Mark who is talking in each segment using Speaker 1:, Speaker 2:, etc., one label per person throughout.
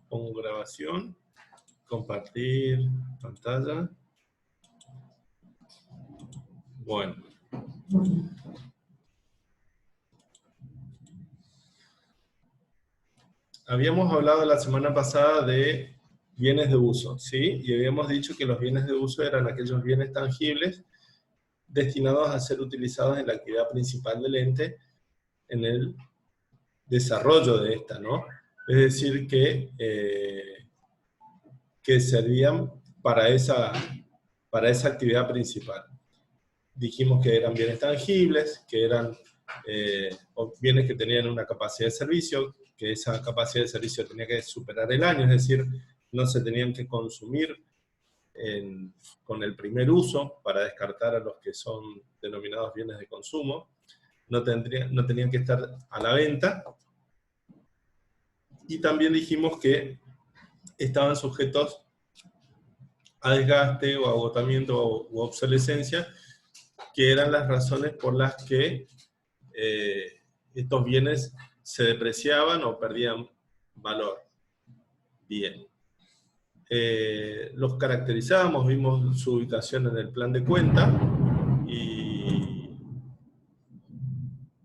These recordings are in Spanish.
Speaker 1: pongo grabación, compartir pantalla. Bueno. Habíamos hablado la semana pasada de bienes de uso, ¿sí? Y habíamos dicho que los bienes de uso eran aquellos bienes tangibles destinados a ser utilizados en la actividad principal del ente en el desarrollo de esta, ¿no? Es decir, que servían para esa actividad principal. Dijimos que eran bienes tangibles, que eran bienes que tenían una capacidad de servicio, que esa capacidad de servicio tenía que superar el año, es decir, no se tenían que consumir con el primer uso para descartar a los que son denominados bienes de consumo, no tenían que estar a la venta, y también dijimos que estaban sujetos a desgaste o agotamiento u obsolescencia, que eran las razones por las que estos bienes se depreciaban o perdían valor. Bien. Los caracterizábamos, vimos su ubicación en el plan de cuenta, y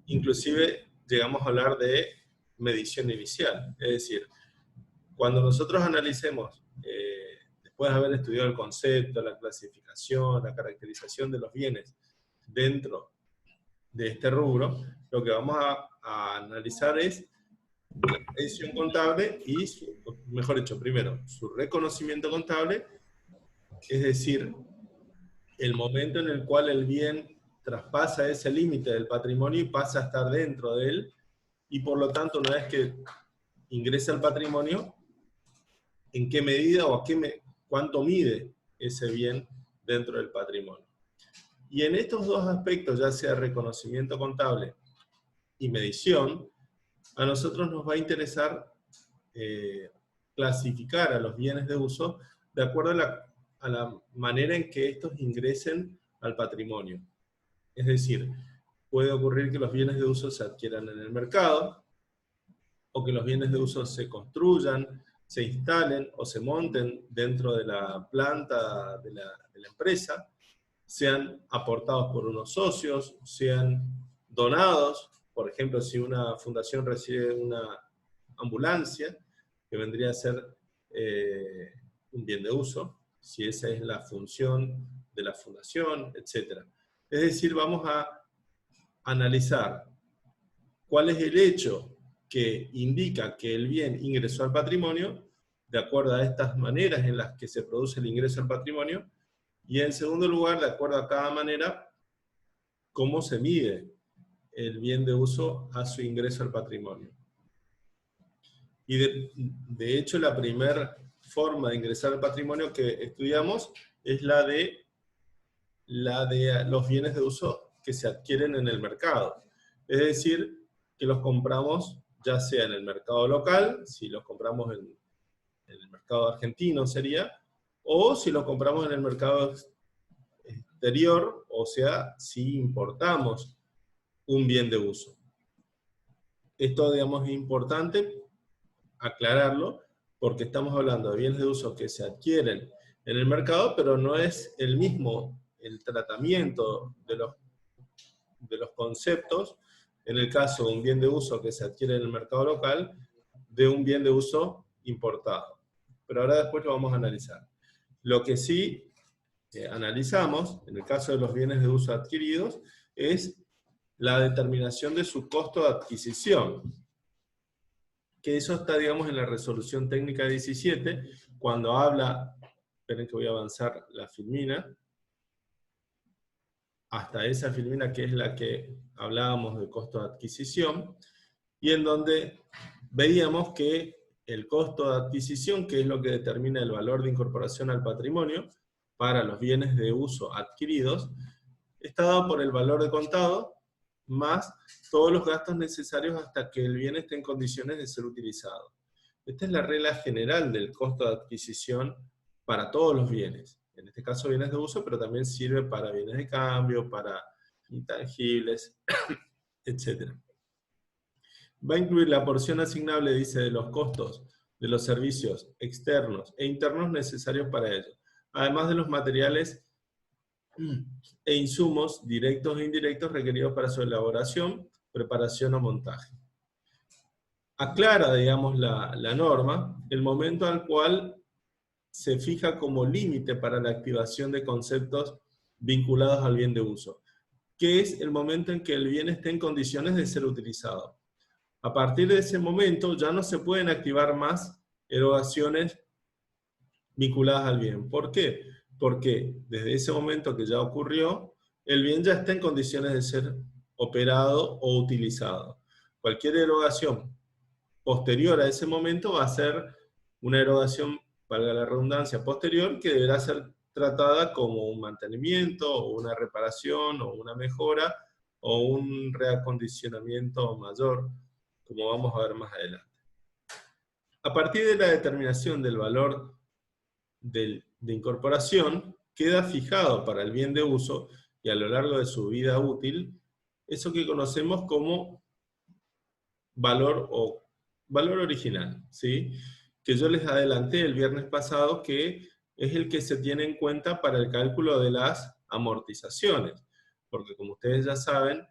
Speaker 1: inclusive llegamos a hablar de medición inicial. Es decir, cuando nosotros analicemos, después de haber estudiado el concepto, la clasificación, la caracterización de los bienes dentro de este rubro, lo que vamos a analizar es la medición contable y, mejor dicho, primero, su reconocimiento contable, es decir, el momento en el cual el bien traspasa ese límite del patrimonio y pasa a estar dentro de él, y por lo tanto, una vez que ingresa al patrimonio, en qué medida o cuánto mide ese bien dentro del patrimonio. Y en estos dos aspectos, ya sea reconocimiento contable y medición, a nosotros nos va a interesar clasificar a los bienes de uso de acuerdo a la manera en que estos ingresen al patrimonio. Es decir, puede ocurrir que los bienes de uso se adquieran en el mercado, o que los bienes de uso se construyan, se instalen o se monten dentro de la planta de la empresa, sean aportados por unos socios, sean donados. Por ejemplo, si una fundación recibe una ambulancia, que vendría a ser un bien de uso, si esa es la función de la fundación, etc. Es decir, vamos a analizar cuál es el hecho que indica que el bien ingresó al patrimonio, de acuerdo a estas maneras en las que se produce el ingreso al patrimonio, y en segundo lugar, de acuerdo a cada manera, cómo se mide el bien de uso a su ingreso al patrimonio. Y de hecho, la primera forma de ingresar al patrimonio que estudiamos es la de los bienes de uso que se adquieren en el mercado. Es decir, que los compramos ya sea en el mercado local, si los compramos en el mercado argentino sería, o si los compramos en el mercado exterior, o sea, si importamos un bien de uso. Esto, digamos, es importante aclararlo, porque estamos hablando de bienes de uso que se adquieren en el mercado, pero no es el mismo el tratamiento de los conceptos, en el caso de un bien de uso que se adquiere en el mercado local, de un bien de uso importado. Pero ahora después lo vamos a analizar. Lo que sí analizamos, en el caso de los bienes de uso adquiridos, es la determinación de su costo de adquisición. Que eso está, digamos, en la resolución técnica 17, cuando habla, esperen que voy a avanzar la filmina, hasta esa filmina que es la que hablábamos de costo de adquisición, y en donde veíamos que el costo de adquisición, que es lo que determina el valor de incorporación al patrimonio para los bienes de uso adquiridos, está dado por el valor de contado, más todos los gastos necesarios hasta que el bien esté en condiciones de ser utilizado. Esta es la regla general del costo de adquisición para todos los bienes. En este caso bienes de uso, pero también sirve para bienes de cambio, para intangibles, etc. Va a incluir la porción asignable, dice, de los costos de los servicios externos e internos necesarios para ello, además de los materiales e insumos directos e indirectos requeridos para su elaboración, preparación o montaje. Aclara, digamos, la norma el momento al cual se fija como límite para la activación de conceptos vinculados al bien de uso, que es el momento en que el bien esté en condiciones de ser utilizado. A partir de ese momento ya no se pueden activar más erogaciones vinculadas al bien. ¿Por qué? Porque desde ese momento que ya ocurrió, el bien ya está en condiciones de ser operado o utilizado. Cualquier erogación posterior a ese momento va a ser una erogación, valga la redundancia, posterior, que deberá ser tratada como un mantenimiento, o una reparación, o una mejora, o un reacondicionamiento mayor, como vamos a ver más adelante. A partir de la determinación del valor de incorporación, queda fijado para el bien de uso, y a lo largo de su vida útil, eso que conocemos como valor original, ¿sí? Que yo les adelanté el viernes pasado, que es el que se tiene en cuenta para el cálculo de las amortizaciones, porque como ustedes ya saben,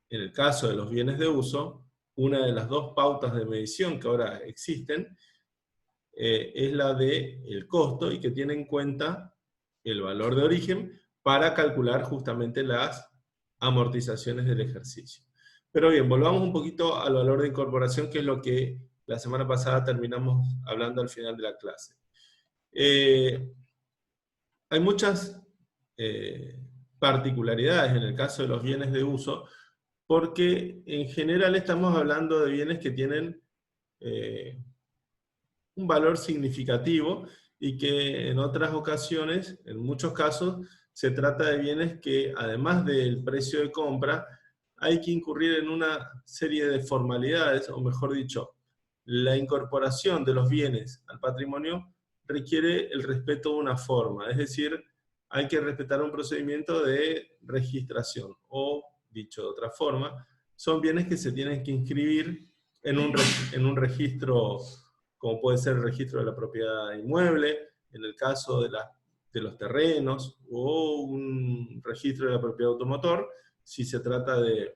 Speaker 1: en el caso de los bienes de uso, una de las dos pautas de medición que ahora existen es la del costo, y que tiene en cuenta el valor de origen para calcular justamente las amortizaciones del ejercicio. Pero bien, volvamos un poquito al valor de incorporación, que es lo que la semana pasada terminamos hablando al final de la clase. Hay muchas particularidades en el caso de los bienes de uso, porque en general estamos hablando de bienes que tienen un valor significativo, y que en otras ocasiones, en muchos casos, se trata de bienes que, además del precio de compra, hay que incurrir en una serie de formalidades, o mejor dicho, la incorporación de los bienes al patrimonio requiere el respeto de una forma, es decir, hay que respetar un procedimiento de registración, o, dicho de otra forma, son bienes que se tienen que inscribir en un registro, como puede ser el registro de la propiedad inmueble, en el caso de los terrenos, o un registro de la propiedad automotor, si se trata de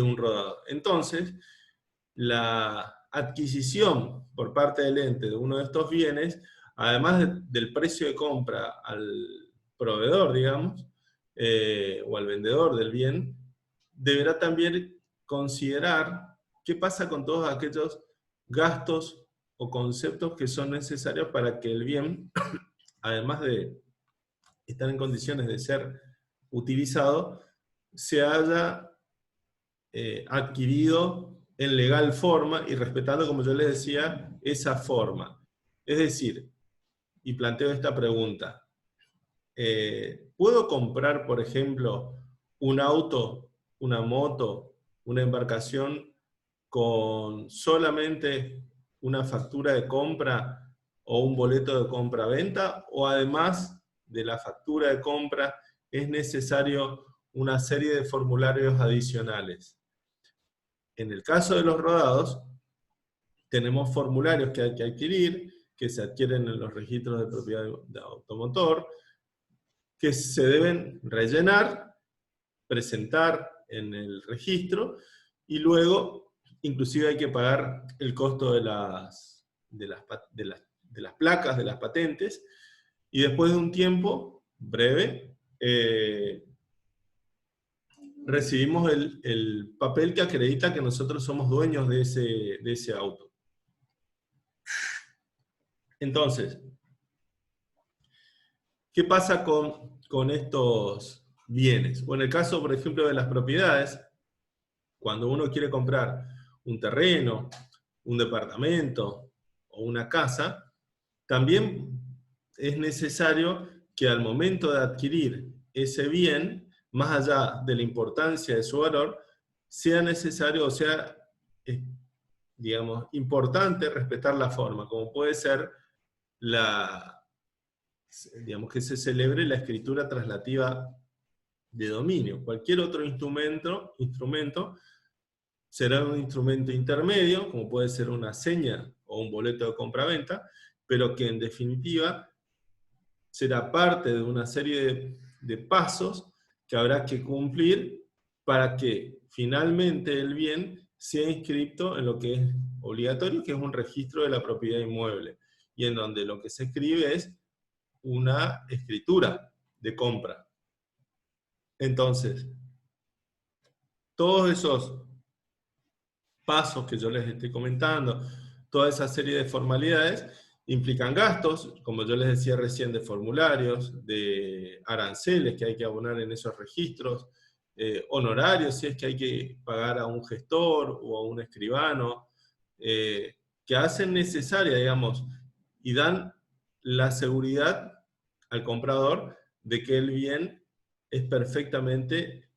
Speaker 1: un rodado. Entonces, la adquisición por parte del ente de uno de estos bienes, además del precio de compra al proveedor, digamos, o al vendedor del bien, deberá también considerar qué pasa con todos aquellos gastos o conceptos que son necesarios para que el bien, además de estar en condiciones de ser utilizado, se haya adquirido en legal forma y respetando, como yo les decía, esa forma. Es decir, y planteo esta pregunta, ¿puedo comprar, por ejemplo, un auto, una moto, una embarcación con solamente una factura de compra o un boleto de compra-venta, o además de la factura de compra es necesario una serie de formularios adicionales? En el caso de los rodados, tenemos formularios que hay que adquirir, que se adquieren en los registros de propiedad de automotor, que se deben rellenar, presentar en el registro, y luego inclusive hay que pagar el costo de las placas, de las patentes, y después de un tiempo breve, recibimos el papel que acredita que nosotros somos dueños de ese auto. Entonces, ¿qué pasa con estos bienes? Bueno, en el caso, por ejemplo, de las propiedades, cuando uno quiere comprar un terreno, un departamento o una casa, también es necesario que al momento de adquirir ese bien, más allá de la importancia de su valor, sea necesario, o sea, digamos, importante respetar la forma, como puede ser digamos, que se celebre la escritura traslativa de dominio. Cualquier otro instrumento será un instrumento intermedio, como puede ser una seña o un boleto de compra-venta, pero que en definitiva será parte de una serie de pasos que habrá que cumplir para que finalmente el bien sea inscrito en lo que es obligatorio, que es un registro de la propiedad inmueble, y en donde lo que se escribe es una escritura de compra. Entonces, todos esos pasos que yo les estoy comentando, toda esa serie de formalidades, implican gastos, como yo les decía recién, de formularios, de aranceles que hay que abonar en esos registros, honorarios si es que hay que pagar a un gestor o a un escribano, que hacen necesaria, digamos, y dan la seguridad al comprador de que el bien es perfectamente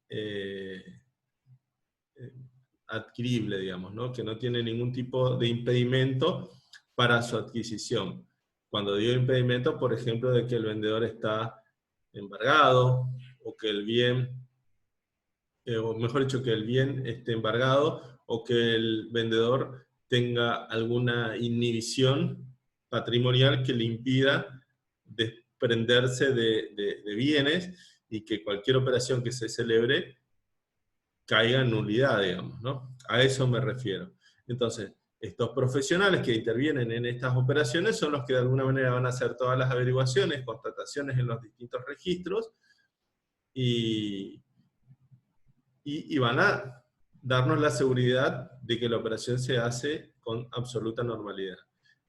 Speaker 1: adquirible, digamos, ¿no? Que no tiene ningún tipo de impedimento para su adquisición. Cuando digo impedimento, por ejemplo, de que el vendedor está embargado, o que el bien, o mejor dicho, que el bien esté embargado, o que el vendedor tenga alguna inhibición patrimonial que le impida desprenderse de bienes, y que cualquier operación que se celebre caiga en nulidad, digamos, ¿no? A eso me refiero. Entonces, estos profesionales que intervienen en estas operaciones son los que de alguna manera van a hacer todas las averiguaciones, constataciones en los distintos registros, y van a darnos la seguridad de que la operación se hace con absoluta normalidad.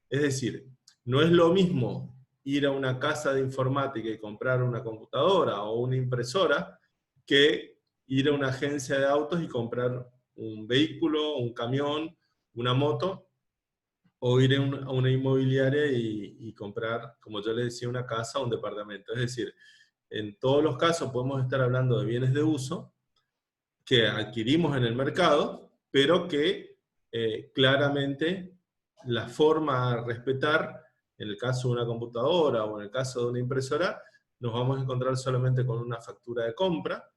Speaker 1: Es decir, no es lo mismo ir a una casa de informática y comprar una computadora o una impresora que ir a una agencia de autos y comprar un vehículo, un camión, una moto, o ir a una inmobiliaria y comprar, como yo les decía, una casa o un departamento. Es decir, en todos los casos podemos estar hablando de bienes de uso que adquirimos en el mercado, pero que claramente la forma a respetar, en el caso de una computadora o en el caso de una impresora, nos vamos a encontrar solamente con una factura de compra,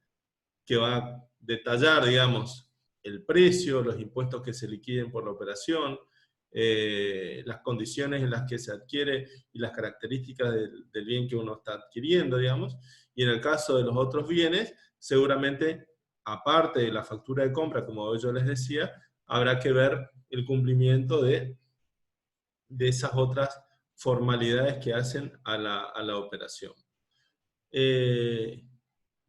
Speaker 1: que va a detallar, digamos, el precio, los impuestos que se liquiden por la operación, las condiciones en las que se adquiere y las características del bien que uno está adquiriendo, digamos. Y en el caso de los otros bienes, seguramente, aparte de la factura de compra, como yo les decía, habrá que ver el cumplimiento de esas otras formalidades que hacen a la operación.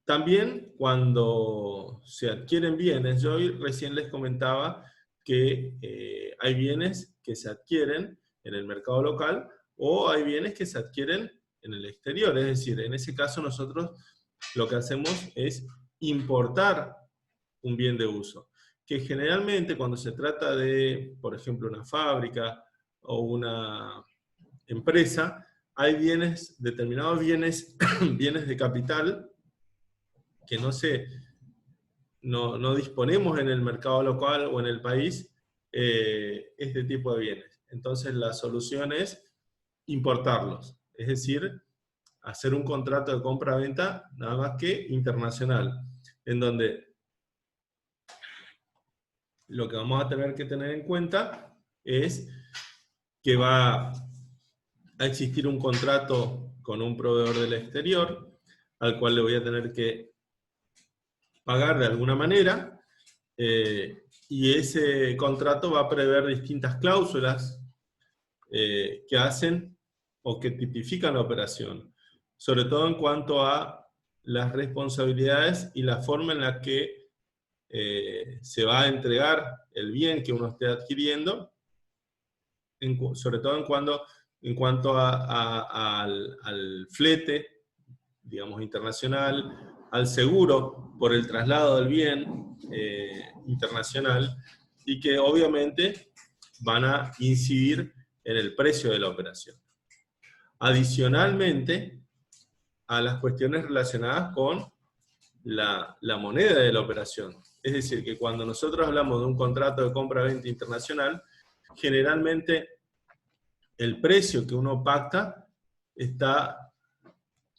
Speaker 1: También cuando se adquieren bienes, yo recién les comentaba que hay bienes que se adquieren en el mercado local, o hay bienes que se adquieren en el exterior. Es decir, en ese caso nosotros lo que hacemos es importar un bien de uso, que generalmente cuando se trata de, por ejemplo, una fábrica o una empresa, hay bienes, determinados bienes, bienes de capital, que no disponemos en el mercado local o en el país este tipo de bienes. Entonces la solución es importarlos, es decir, hacer un contrato de compra-venta nada más que internacional, en donde lo que vamos a tener que tener en cuenta es que va a existir un contrato con un proveedor del exterior, al cual le voy a tener que pagar de alguna manera, y ese contrato va a prever distintas cláusulas que hacen o que tipifican la operación, sobre todo en cuanto a las responsabilidades y la forma en la que se va a entregar el bien que uno esté adquiriendo, sobre todo en cuanto al flete, digamos, internacional, al seguro por el traslado del bien internacional, y que obviamente van a incidir en el precio de la operación. Adicionalmente a las cuestiones relacionadas con la moneda de la operación. Es decir, que cuando nosotros hablamos de un contrato de compra-venta internacional, generalmente el precio que uno pacta está,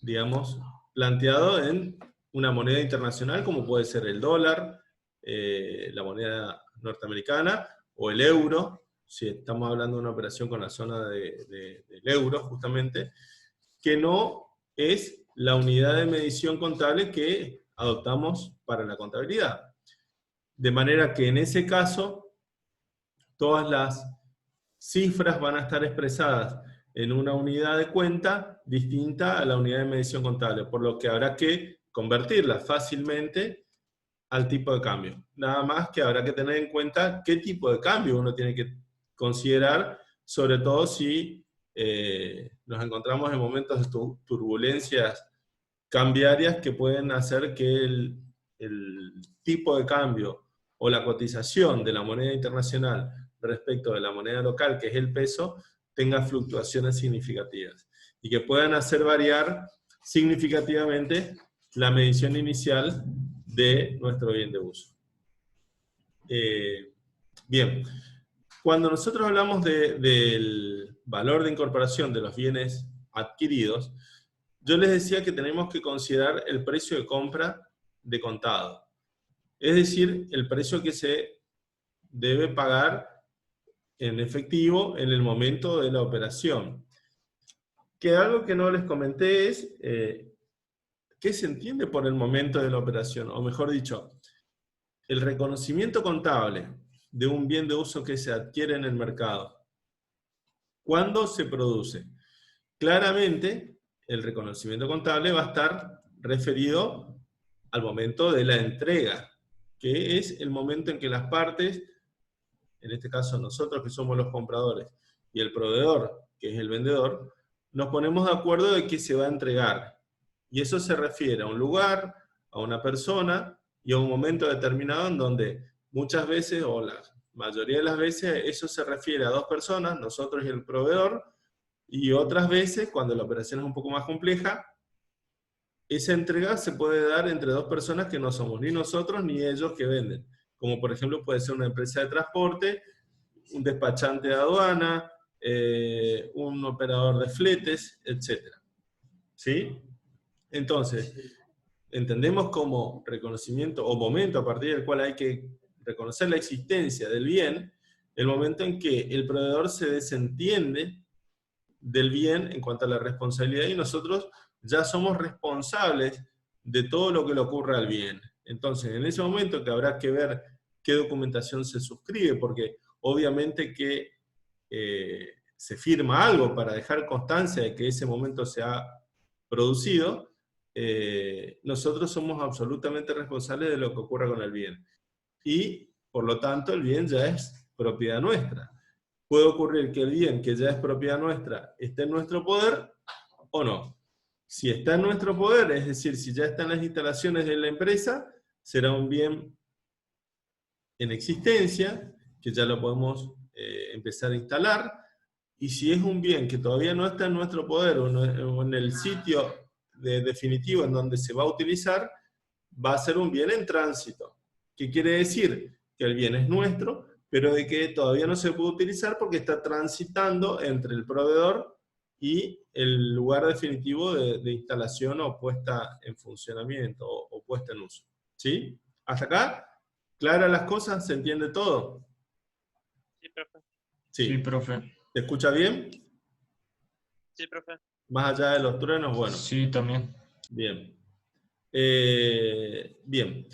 Speaker 1: digamos, planteado en una moneda internacional, como puede ser el dólar, la moneda norteamericana, o el euro, si estamos hablando de una operación con la zona del euro, justamente, que no es la unidad de medición contable que adoptamos para la contabilidad. De manera que en ese caso, todas las cifras van a estar expresadas en una unidad de cuenta distinta a la unidad de medición contable, por lo que habrá que convertirla fácilmente al tipo de cambio. Nada más que habrá que tener en cuenta qué tipo de cambio uno tiene que considerar, sobre todo si nos encontramos en momentos de turbulencias cambiarias que pueden hacer que el tipo de cambio o la cotización de la moneda internacional respecto de la moneda local, que es el peso, tenga fluctuaciones significativas y que puedan hacer variar significativamente la medición inicial de nuestro bien de uso. Bien, cuando nosotros hablamos del valor de incorporación de los bienes adquiridos, yo les decía que tenemos que considerar el precio de compra de contado. Es decir, el precio que se debe pagar en efectivo en el momento de la operación. Que algo que no les comenté es qué se entiende por el momento de la operación, o mejor dicho, el reconocimiento contable de un bien de uso que se adquiere en el mercado. ¿Cuándo se produce? Claramente, el reconocimiento contable va a estar referido al momento de la entrega, que es el momento en que las partes, en este caso nosotros que somos los compradores, y el proveedor, que es el vendedor, nos ponemos de acuerdo de que se va a entregar. Y eso se refiere a un lugar, a una persona, y a un momento determinado en donde muchas veces, o la mayoría de las veces, eso se refiere a dos personas, nosotros y el proveedor, y otras veces, cuando la operación es un poco más compleja, esa entrega se puede dar entre dos personas que no somos ni nosotros ni ellos que venden. Como por ejemplo puede ser una empresa de transporte, un despachante de aduana, un operador de fletes, etc. ¿Sí? Entonces, entendemos como reconocimiento o momento a partir del cual hay que reconocer la existencia del bien, el momento en que el proveedor se desentiende del bien en cuanto a la responsabilidad y nosotros ya somos responsables de todo lo que le ocurra al bien. Entonces, en ese momento que habrá que ver qué documentación se suscribe, porque obviamente que se firma algo para dejar constancia de que ese momento se ha producido, nosotros somos absolutamente responsables de lo que ocurra con el bien. Y, por lo tanto, el bien ya es propiedad nuestra. Puede ocurrir que el bien que ya es propiedad nuestra esté en nuestro poder o no. Si está en nuestro poder, es decir, si ya están las instalaciones de la empresa, será un bien en existencia, que ya lo podemos empezar a instalar, y si es un bien que todavía no está en nuestro poder o en el sitio definitivo en donde se va a utilizar, va a ser un bien en tránsito. ¿Qué quiere decir? Que el bien es nuestro, pero de que todavía no se puede utilizar porque está transitando entre el proveedor y el lugar definitivo de instalación o puesta en funcionamiento o puesta en uso. ¿Sí? ¿Hasta acá? ¿Claras las cosas? ¿Se entiende todo?
Speaker 2: Sí, profe.
Speaker 1: Sí.
Speaker 3: Sí, profe.
Speaker 1: ¿Te escucha bien?
Speaker 2: Sí, profe.
Speaker 1: Más allá de los truenos, bueno.
Speaker 3: Sí, también.
Speaker 1: Bien. Bien.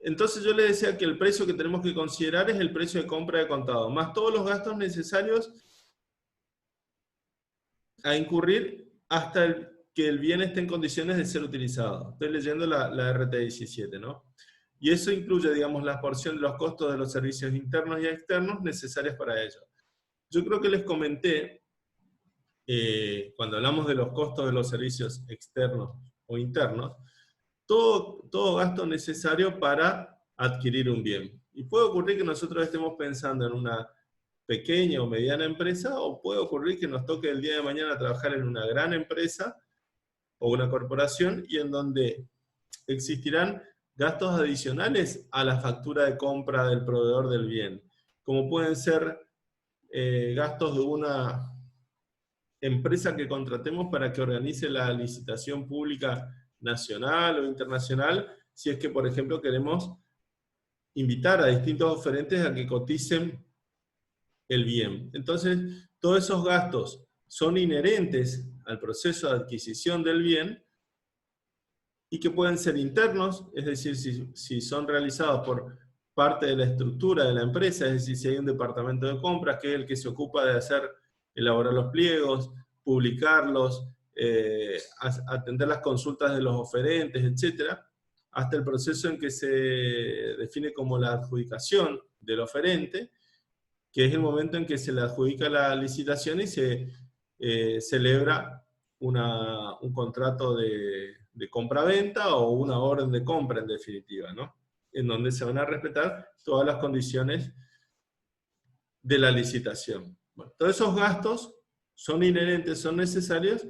Speaker 1: Entonces yo le decía que el precio que tenemos que considerar es el precio de compra de contado, más todos los gastos necesarios a incurrir hasta que el bien esté en condiciones de ser utilizado. Estoy leyendo la RT17, ¿no? Y eso incluye, digamos, la porción de los costos de los servicios internos y externos necesarios para ello. Yo creo que les comenté, cuando hablamos de los costos de los servicios externos o internos, todo gasto necesario para adquirir un bien. Y puede ocurrir que nosotros estemos pensando en una pequeña o mediana empresa, o puede ocurrir que nos toque el día de mañana trabajar en una gran empresa o una corporación y en donde existirán gastos adicionales a la factura de compra del proveedor del bien, como pueden ser gastos de una empresa que contratemos para que organice la licitación pública nacional o internacional, si es que, por ejemplo, queremos invitar a distintos oferentes a que coticen el bien. Entonces, todos esos gastos son inherentes al proceso de adquisición del bien y que pueden ser internos, es decir, si son realizados por parte de la estructura de la empresa, es decir, si hay un departamento de compras que es el que se ocupa de elaborar los pliegos, publicarlos, atender las consultas de los oferentes, etc., hasta el proceso en que se define como la adjudicación del oferente, que es el momento en que se le adjudica la licitación y se celebra un contrato de compra-venta o una orden de compra en definitiva, ¿no? En donde se van a respetar todas las condiciones de la licitación. Bueno, todos esos gastos son inherentes, son necesarios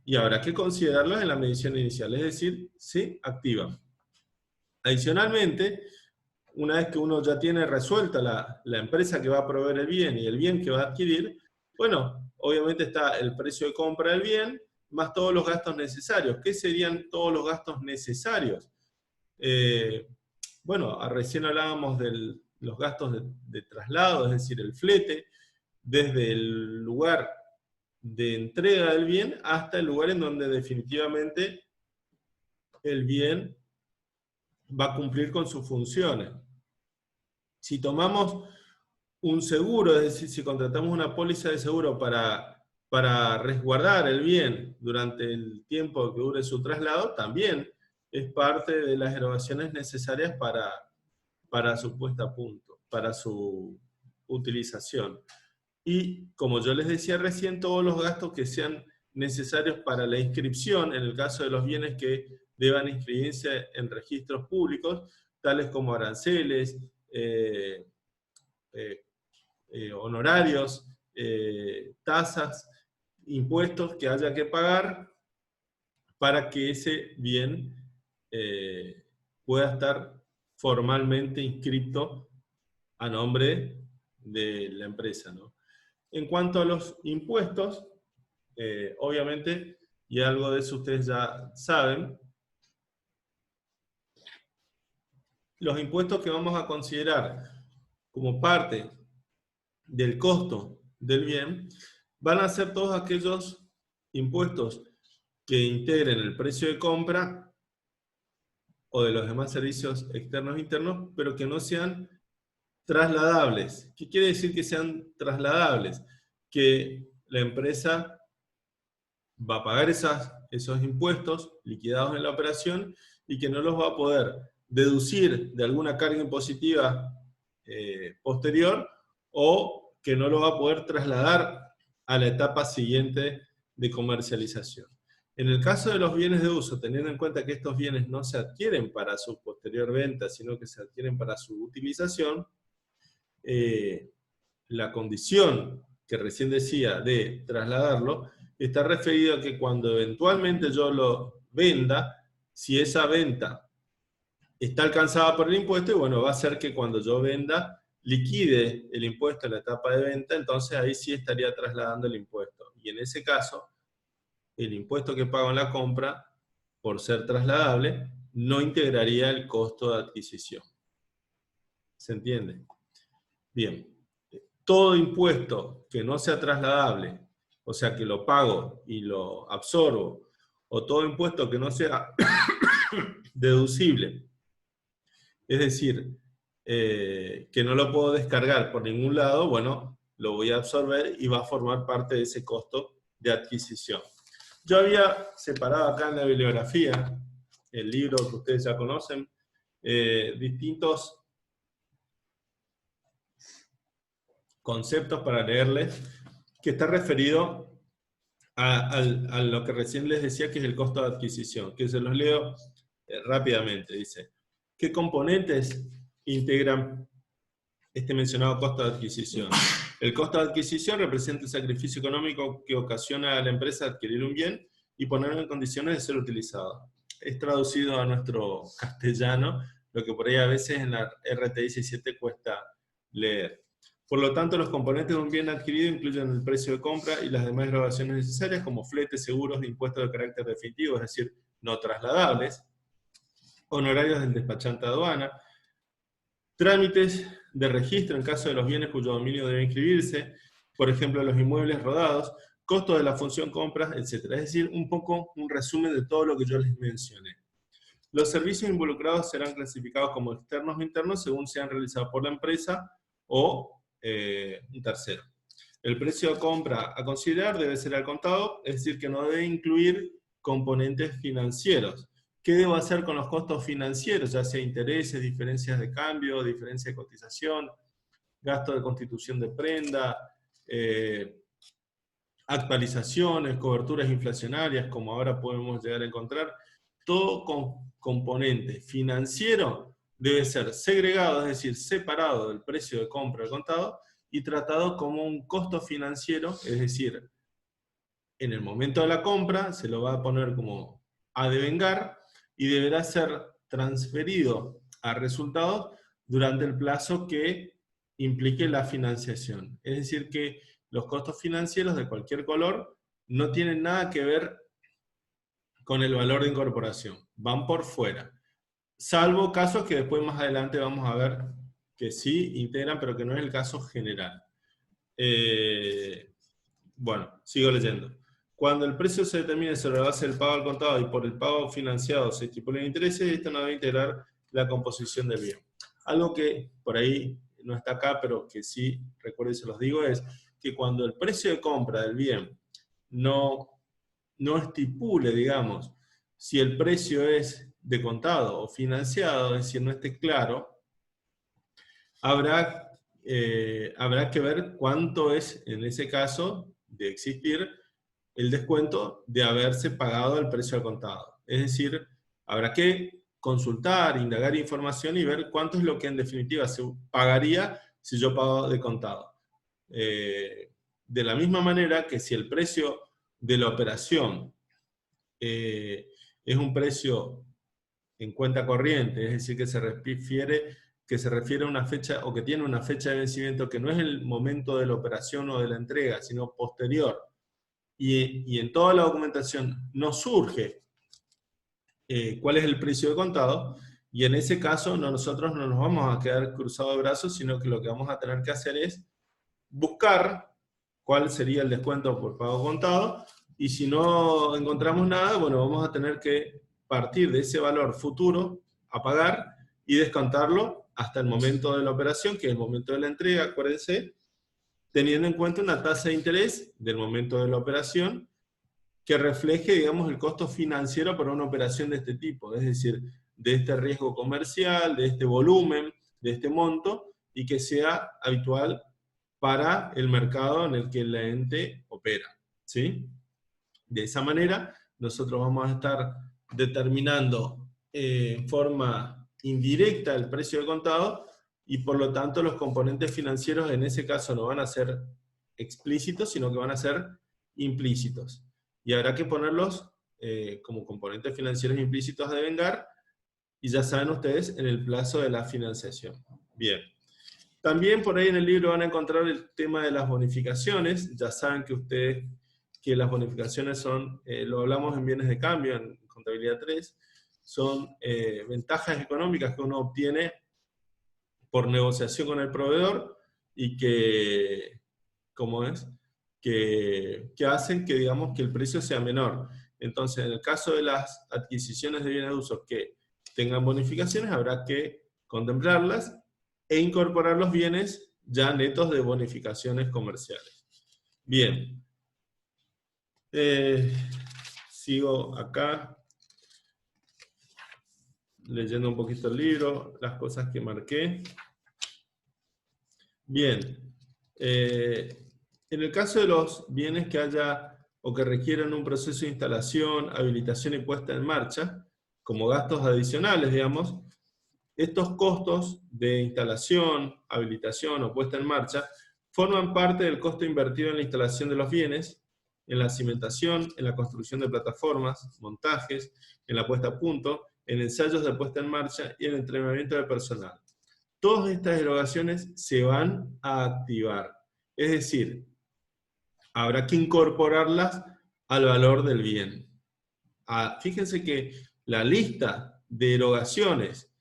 Speaker 1: y habrá que considerarlos en la medición inicial, es decir, se activan. Adicionalmente, una vez que uno ya tiene resuelta la empresa que va a proveer el bien y el bien que va a adquirir, bueno, obviamente está el precio de compra del bien, más todos los gastos necesarios. ¿Qué serían todos los gastos necesarios? Bueno, recién hablábamos de los gastos de traslado, es decir, el flete, desde el lugar de entrega del bien hasta el lugar en donde definitivamente el bien va a cumplir con sus funciones. Si tomamos un seguro, es decir, si contratamos una póliza de seguro para resguardar el bien durante el tiempo que dure su traslado, también es parte de las erogaciones necesarias para su puesta a punto, para su utilización. Y como yo les decía recién, todos los gastos que sean necesarios para la inscripción, en el caso de los bienes que deban inscribirse en registros públicos, tales como aranceles, honorarios, tasas, impuestos que haya que pagar para que ese bien pueda estar formalmente inscrito a nombre de la empresa, ¿no? En cuanto a los impuestos, obviamente, y algo de eso ustedes ya saben, los impuestos que vamos a considerar como parte del costo del bien van a ser todos aquellos impuestos que integren el precio de compra o de los demás servicios externos e internos, pero que no sean trasladables. ¿Qué quiere decir que sean trasladables? Que la empresa va a pagar esos impuestos liquidados en la operación y que no los va a poder deducir de alguna carga impositiva posterior o que no lo va a poder trasladar a la etapa siguiente de comercialización. En el caso de los bienes de uso, teniendo en cuenta que estos bienes no se adquieren para su posterior venta, sino que se adquieren para su utilización, la condición que recién decía de trasladarlo está referido a que cuando eventualmente yo lo venda, si esa venta está alcanzada por el impuesto, y bueno, va a ser que cuando yo venda, liquide el impuesto en la etapa de venta, entonces ahí sí estaría trasladando el impuesto. Y en ese caso, el impuesto que pago en la compra, por ser trasladable, no integraría el costo de adquisición. ¿Se entiende? Bien. Todo impuesto que no sea trasladable, o sea, que lo pago y lo absorbo, o todo impuesto que no sea deducible, es decir, que no lo puedo descargar por ningún lado, bueno, lo voy a absorber y va a formar parte de ese costo de adquisición. Yo había separado acá en la bibliografía, el libro que ustedes ya conocen, distintos conceptos para leerles, que está referido a lo que recién les decía, que es el costo de adquisición, que se los leo rápidamente. Dice, ¿qué componentes integran este mencionado costo de adquisición? El costo de adquisición representa el sacrificio económico que ocasiona a la empresa adquirir un bien y ponerlo en condiciones de ser utilizado. Es traducido a nuestro castellano, lo que por ahí a veces en la RT 17 cuesta leer. Por lo tanto, los componentes de un bien adquirido incluyen el precio de compra y las demás grabaciones necesarias, como fletes, seguros, impuestos de carácter definitivo, es decir, no trasladables, honorarios del despachante de aduana, Trámites de registro en caso de los bienes cuyo dominio debe inscribirse, por ejemplo, los inmuebles rodados, costo de la función compras, etc. Es decir, un poco un resumen de todo lo que yo les mencioné. Los servicios involucrados serán clasificados como externos o internos según sean realizados por la empresa o un tercero. El precio de compra a considerar debe ser al contado, es decir, que no debe incluir componentes financieros. ¿Qué debo hacer con los costos financieros? Ya sea intereses, diferencias de cambio, diferencia de cotización, gasto de constitución de prenda, actualizaciones, coberturas inflacionarias, como ahora podemos llegar a encontrar. Todo componente financiero debe ser segregado, es decir, separado del precio de compra al contado, y tratado como un costo financiero, es decir, en el momento de la compra se lo va a poner como a devengar y deberá ser transferido a resultados durante el plazo que implique la financiación. Es decir, que los costos financieros de cualquier color no tienen nada que ver con el valor de incorporación, van por fuera. Salvo casos que después más adelante vamos a ver que sí integran, pero que no es el caso general. Bueno, sigo leyendo. Cuando el precio se determine sobre la base del pago al contado y por el pago financiado se estipulen intereses, esto no debe integrar la composición del bien. Algo que por ahí no está acá, pero que sí, recuerdo y se los digo, es que cuando el precio de compra del bien no estipule, digamos, si el precio es de contado o financiado, es decir, no esté claro, habrá que ver cuánto es, en ese caso, de existir el descuento de haberse pagado el precio al contado. Es decir, habrá que consultar, indagar información y ver cuánto es lo que en definitiva se pagaría si yo pago de contado. De la misma manera que si el precio de la operación es un precio en cuenta corriente, es decir, que se refiere a una fecha o que tiene una fecha de vencimiento que no es el momento de la operación o de la entrega, sino posterior, y en toda la documentación no surge cuál es el precio de contado, y en ese caso nosotros no nos vamos a quedar cruzados de brazos, sino que lo que vamos a tener que hacer es buscar cuál sería el descuento por pago contado, y si no encontramos nada, bueno, vamos a tener que partir de ese valor futuro a pagar y descontarlo hasta el momento de la operación, que es el momento de la entrega, acuérdense, teniendo en cuenta una tasa de interés del momento de la operación que refleje, digamos, el costo financiero para una operación de este tipo, es decir, de este riesgo comercial, de este volumen, de este monto, y que sea habitual para el mercado en el que el ente opera, ¿sí? De esa manera, nosotros vamos a estar determinando en forma indirecta el precio de contado, y por lo tanto los componentes financieros en ese caso no van a ser explícitos, sino que van a ser implícitos. Y habrá que ponerlos como componentes financieros implícitos a devengar, y ya saben ustedes, en el plazo de la financiación. Bien. También por ahí en el libro van a encontrar el tema de las bonificaciones. Ya saben que las bonificaciones son, lo hablamos en bienes de cambio, en contabilidad 3, son ventajas económicas que uno obtiene por negociación con el proveedor y que, ¿cómo es? Que hacen que, digamos, que el precio sea menor. Entonces, en el caso de las adquisiciones de bienes de uso que tengan bonificaciones, habrá que contemplarlas e incorporar los bienes ya netos de bonificaciones comerciales. Bien. Sigo acá, leyendo un poquito el libro, las cosas que marqué. Bien. En el caso de los bienes que haya o que requieran un proceso de instalación, habilitación y puesta en marcha, como gastos adicionales, digamos, estos costos de instalación, habilitación o puesta en marcha forman parte del costo invertido en la instalación de los bienes, en la cimentación, en la construcción de plataformas, montajes, en la puesta a punto, en ensayos de puesta en marcha y en el entrenamiento del personal. Todas estas erogaciones se van a activar. Es decir, habrá que incorporarlas al valor del bien. Fíjense que la lista de erogaciones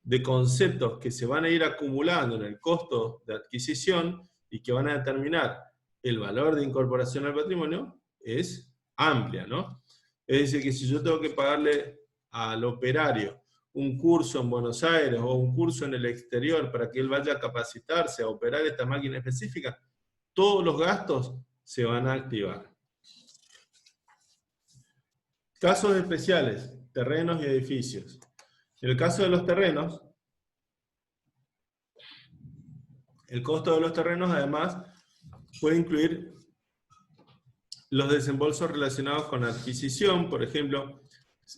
Speaker 1: de conceptos que se van a ir acumulando en el costo de adquisición y que van a determinar el valor de incorporación al patrimonio es amplia, ¿no? Es decir, que si yo tengo que pagarle al operario un curso en Buenos Aires o un curso en el exterior para que él vaya a capacitarse a operar esta máquina específica, todos los gastos se van a activar. Casos especiales, terrenos y edificios. En el caso de los terrenos, el costo de los terrenos además puede incluir los desembolsos relacionados con adquisición, por ejemplo,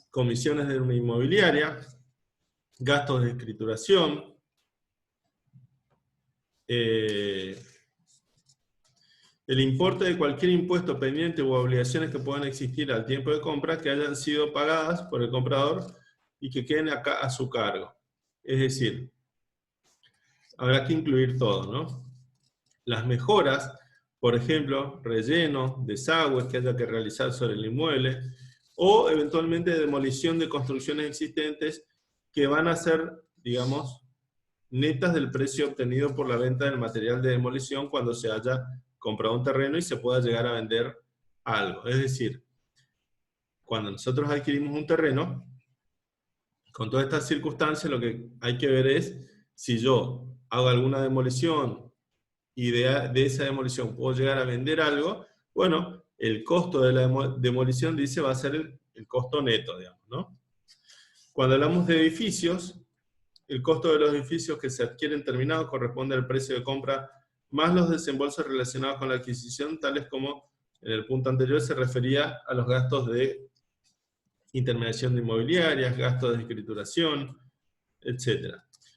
Speaker 1: comisiones de una inmobiliaria, gastos de escrituración, el importe de cualquier impuesto pendiente u obligaciones que puedan existir al tiempo de compra que hayan sido pagadas por el comprador y que queden acá a su cargo. Es decir, habrá que incluir todo, ¿no? Las mejoras, por ejemplo, relleno, desagües que haya que realizar sobre el inmueble, o eventualmente demolición de construcciones existentes que van a ser, digamos, netas del precio obtenido por la venta del material de demolición cuando se haya comprado un terreno y se pueda llegar a vender algo. Es decir, cuando nosotros adquirimos un terreno, con todas estas circunstancias lo que hay que ver es si yo hago alguna demolición y de esa demolición puedo llegar a vender algo, bueno, el costo de la demolición, dice, va a ser el costo neto, digamos, ¿no? Cuando hablamos de edificios, el costo de los edificios que se adquieren terminados corresponde al precio de compra más los desembolsos relacionados con la adquisición, tales como en el punto anterior se refería a los gastos de intermediación de inmobiliarias, gastos de escrituración, etc.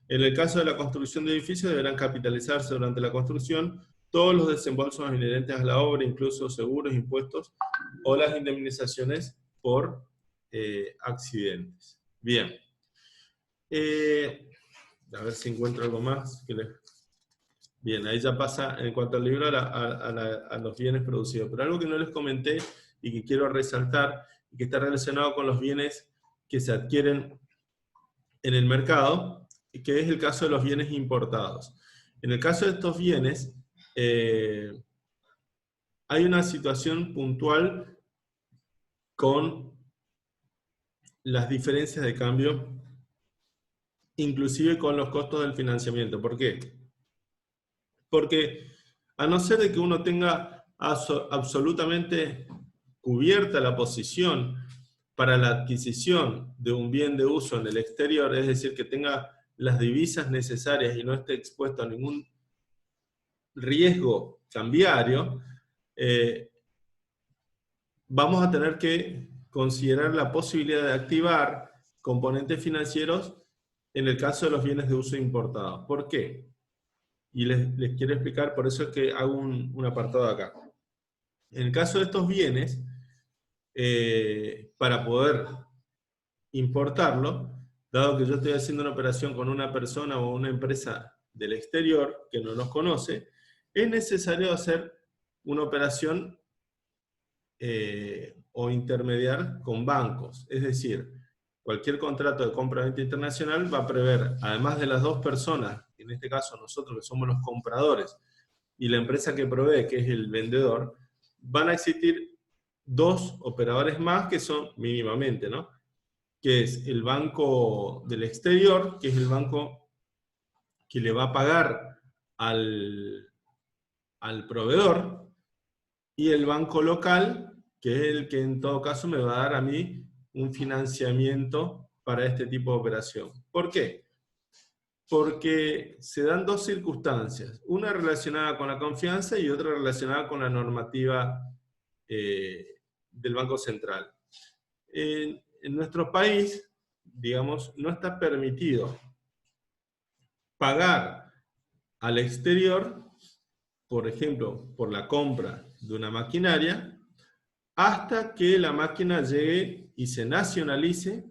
Speaker 1: En el caso de la construcción de edificios deberán capitalizarse durante la construcción todos los desembolsos inherentes a la obra, incluso seguros, impuestos o las indemnizaciones por accidentes. Bien. A ver si encuentro algo más. Bien, ahí ya pasa en cuanto al libro a los bienes producidos. Pero algo que no les comenté y que quiero resaltar, y que está relacionado con los bienes que se adquieren en el mercado, que es el caso de los bienes importados. En el caso de estos bienes, hay una situación puntual con las diferencias de cambio, inclusive con los costos del financiamiento. ¿Por qué? Porque a no ser de que uno tenga absolutamente cubierta la posición para la adquisición de un bien de uso en el exterior, es decir, que tenga las divisas necesarias y no esté expuesto a ningún riesgo cambiario, vamos a tener que considerar la posibilidad de activar componentes financieros en el caso de los bienes de uso importados. ¿Por qué? Y les quiero explicar, por eso es que hago un apartado acá. En el caso de estos bienes, para poder importarlo, dado que yo estoy haciendo una operación con una persona o una empresa del exterior que no nos conoce, es necesario hacer una operación o intermediar con bancos. Es decir, cualquier contrato de compra-venta internacional va a prever, además de las dos personas, en este caso nosotros que somos los compradores, y la empresa que provee, que es el vendedor, van a existir dos operadores más que son mínimamente, ¿no? Que es el banco del exterior, que es el banco que le va a pagar al proveedor, y el banco local, que es el que en todo caso me va a dar a mí un financiamiento para este tipo de operación. ¿Por qué? Porque se dan dos circunstancias, una relacionada con la confianza y otra relacionada con la normativa del Banco Central. En nuestro país, digamos, no está permitido pagar al exterior, por ejemplo, por la compra de una maquinaria, hasta que la máquina llegue y se nacionalice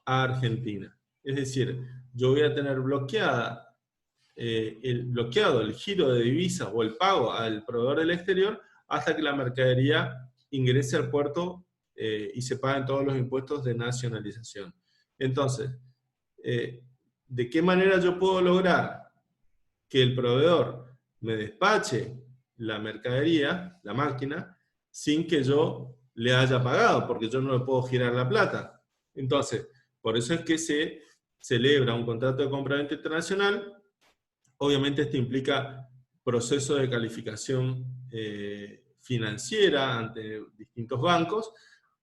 Speaker 1: a Argentina. Es decir, yo voy a tener bloqueado el giro de divisas o el pago al proveedor del exterior hasta que la mercadería ingrese al puerto y se paguen todos los impuestos de nacionalización. Entonces, ¿de qué manera yo puedo lograr que el proveedor me despache la mercadería, la máquina, sin que yo le haya pagado? Porque yo no le puedo girar la plata. Entonces, por eso es que se celebra un contrato de compra-venta internacional. Obviamente esto implica proceso de calificación financiera ante distintos bancos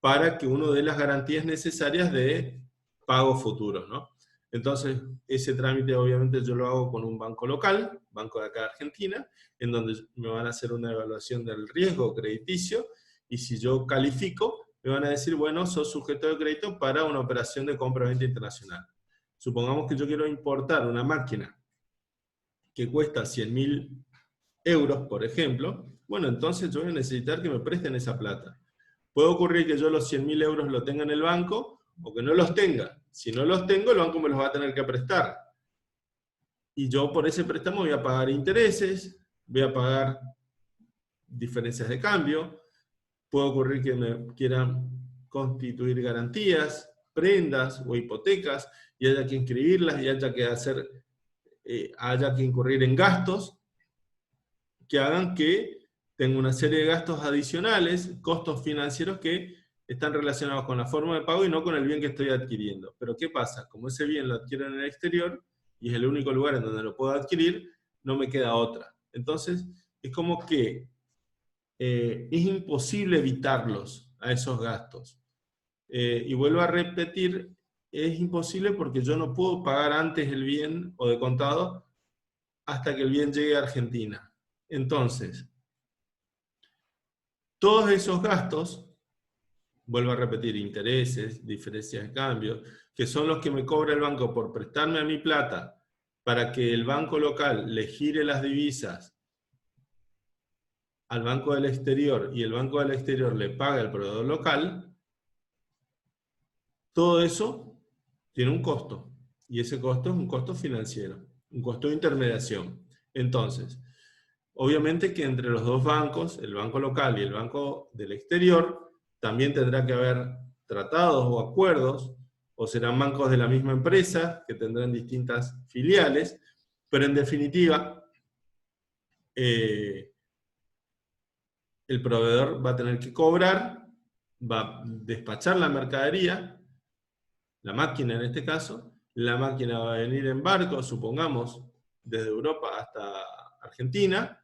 Speaker 1: para que uno dé las garantías necesarias de pago futuro, ¿no? Entonces, ese trámite obviamente yo lo hago con un banco local, banco de acá de Argentina, en donde me van a hacer una evaluación del riesgo crediticio, y si yo califico, me van a decir, bueno, sos sujeto de crédito para una operación de compra-venta internacional. Supongamos que yo quiero importar una máquina que cuesta 100.000 euros, por ejemplo, bueno, entonces yo voy a necesitar que me presten esa plata. Puede ocurrir que yo los 100.000 euros lo tenga en el banco o que no los tenga. Si no los tengo, el banco me los va a tener que prestar. Y yo por ese préstamo voy a pagar intereses, voy a pagar diferencias de cambio, puede ocurrir que me quieran constituir garantías, prendas o hipotecas, y haya que inscribirlas y haya que incurrir en gastos que hagan que tenga una serie de gastos adicionales, costos financieros que están relacionados con la forma de pago y no con el bien que estoy adquiriendo. Pero ¿qué pasa? Como ese bien lo adquiero en el exterior, y es el único lugar en donde lo puedo adquirir, no me queda otra. Entonces, es como que es imposible evitarlos a esos gastos. Y vuelvo a repetir, es imposible porque yo no puedo pagar antes el bien o de contado hasta que el bien llegue a Argentina. Entonces, todos esos gastos, vuelvo a repetir, intereses, diferencias de cambio, que son los que me cobra el banco por prestarme a mi plata para que el banco local le gire las divisas al banco del exterior y el banco del exterior le paga al proveedor local, todo eso tiene un costo. Y ese costo es un costo financiero, un costo de intermediación. Entonces, obviamente que entre los dos bancos, el banco local y el banco del exterior, también tendrá que haber tratados o acuerdos, o serán bancos de la misma empresa que tendrán distintas filiales, pero en definitiva, el proveedor va a tener que cobrar, va a despachar la mercadería, la máquina en este caso, la máquina va a venir en barco, supongamos, desde Europa hasta Argentina,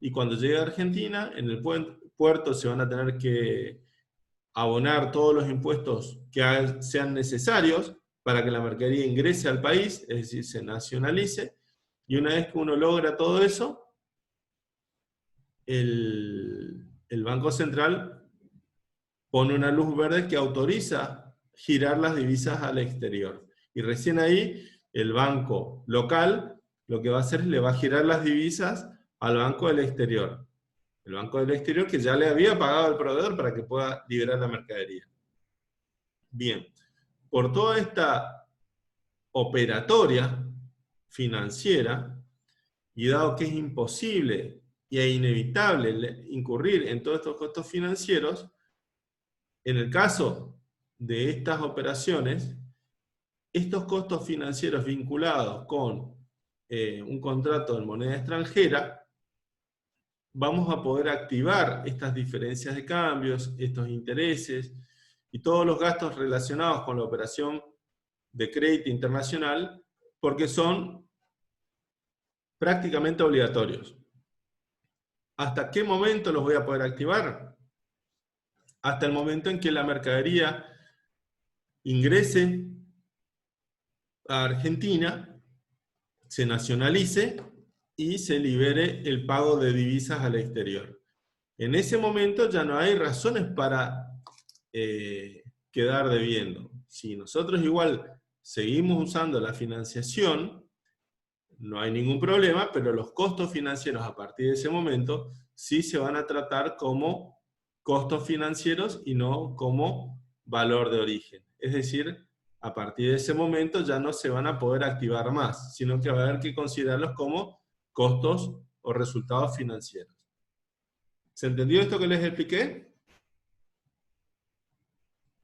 Speaker 1: y cuando llegue a Argentina, en el puerto se van a tener que abonar todos los impuestos que sean necesarios para que la mercadería ingrese al país, es decir, se nacionalice, y una vez que uno logra todo eso, el Banco Central pone una luz verde que autoriza girar las divisas al exterior. Y recién ahí, el banco local lo que va a hacer es le va a girar las divisas al banco del exterior. El banco del exterior que ya le había pagado al proveedor para que pueda liberar la mercadería. Bien, por toda esta operatoria financiera, y dado que es imposible e inevitable incurrir en todos estos costos financieros, en el caso de estas operaciones, estos costos financieros vinculados con un contrato en moneda extranjera, vamos a poder activar estas diferencias de cambios, estos intereses y todos los gastos relacionados con la operación de crédito internacional, porque son prácticamente obligatorios. ¿Hasta qué momento los voy a poder activar? Hasta el momento en que la mercadería ingrese a Argentina, se nacionalice y se libere el pago de divisas al exterior. En ese momento ya no hay razones para quedar debiendo. Si nosotros igual seguimos usando la financiación, no hay ningún problema, pero los costos financieros a partir de ese momento sí se van a tratar como costos financieros y no como valor de origen. Es decir, a partir de ese momento ya no se van a poder activar más, sino que va a haber que considerarlos como costos o resultados financieros. ¿Se entendió esto que les expliqué?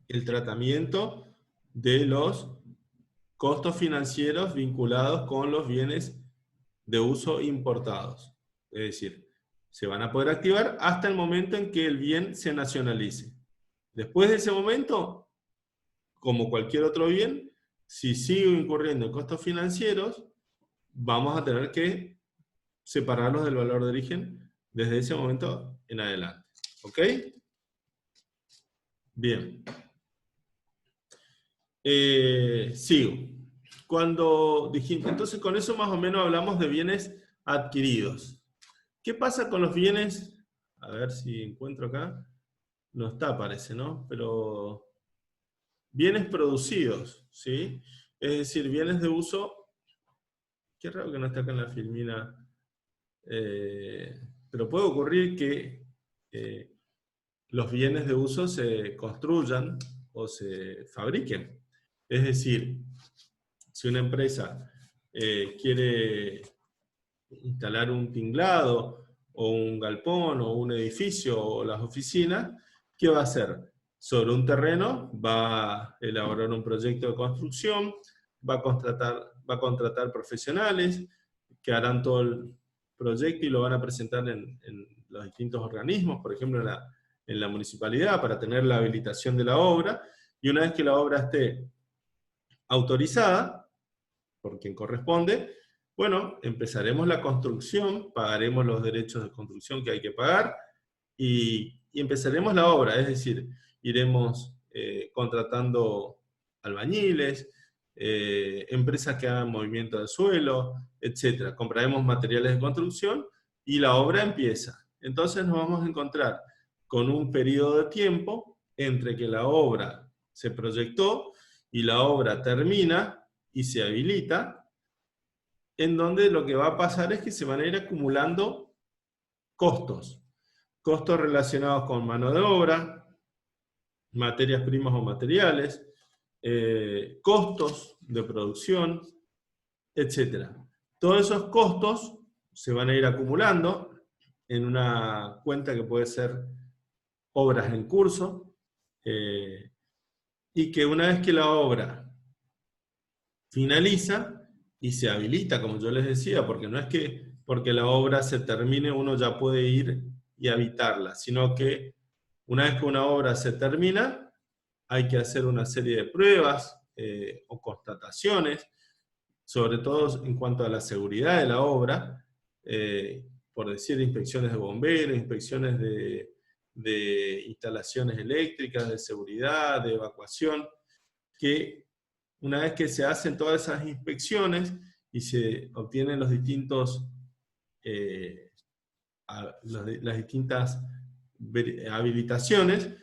Speaker 1: El tratamiento de los costos financieros vinculados con los bienes de uso importados. Es decir, se van a poder activar hasta el momento en que el bien se nacionalice. Después de ese momento, como cualquier otro bien, si sigo incurriendo en costos financieros, vamos a tener que separarlos del valor de origen desde ese momento en adelante. ¿Ok? Bien. Sigo. Cuando dijimos, entonces con eso más o menos hablamos de bienes adquiridos. ¿Qué pasa con los bienes? A ver si encuentro acá. No está, parece, ¿no? Pero bienes producidos, ¿sí? Es decir, bienes de uso. Qué raro que no está acá en la filmina. Pero puede ocurrir que los bienes de uso se construyan o se fabriquen. Es decir, si una empresa quiere instalar un tinglado o un galpón o un edificio o las oficinas, ¿qué va a hacer? Sobre un terreno va a elaborar un proyecto de construcción, va a contratar profesionales que harán todo el proyecto y lo van a presentar en los distintos organismos, por ejemplo en la municipalidad, para tener la habilitación de la obra, y una vez que la obra esté autorizada, por quien corresponde, bueno, empezaremos la construcción, pagaremos los derechos de construcción que hay que pagar, y empezaremos la obra, es decir, iremos contratando albañiles, empresas que hagan movimiento de suelo, etc. Compraremos materiales de construcción y la obra empieza. Entonces nos vamos a encontrar con un periodo de tiempo entre que la obra se proyectó y la obra termina y se habilita, en donde lo que va a pasar es que se van a ir acumulando costos. Costos relacionados con mano de obra, materias primas o materiales, costos de producción, etc. Todos esos costos se van a ir acumulando en una cuenta que puede ser obras en curso, y que una vez que la obra finaliza y se habilita, como yo les decía, porque no es que porque la obra se termine uno ya puede ir y habitarla, sino que una vez que una obra se termina, hay que hacer una serie de pruebas o constataciones, sobre todo en cuanto a la seguridad de la obra, por decir inspecciones de bomberos, inspecciones de instalaciones eléctricas, de seguridad, de evacuación, que una vez que se hacen todas esas inspecciones y se obtienen los distintos, las distintas habilitaciones,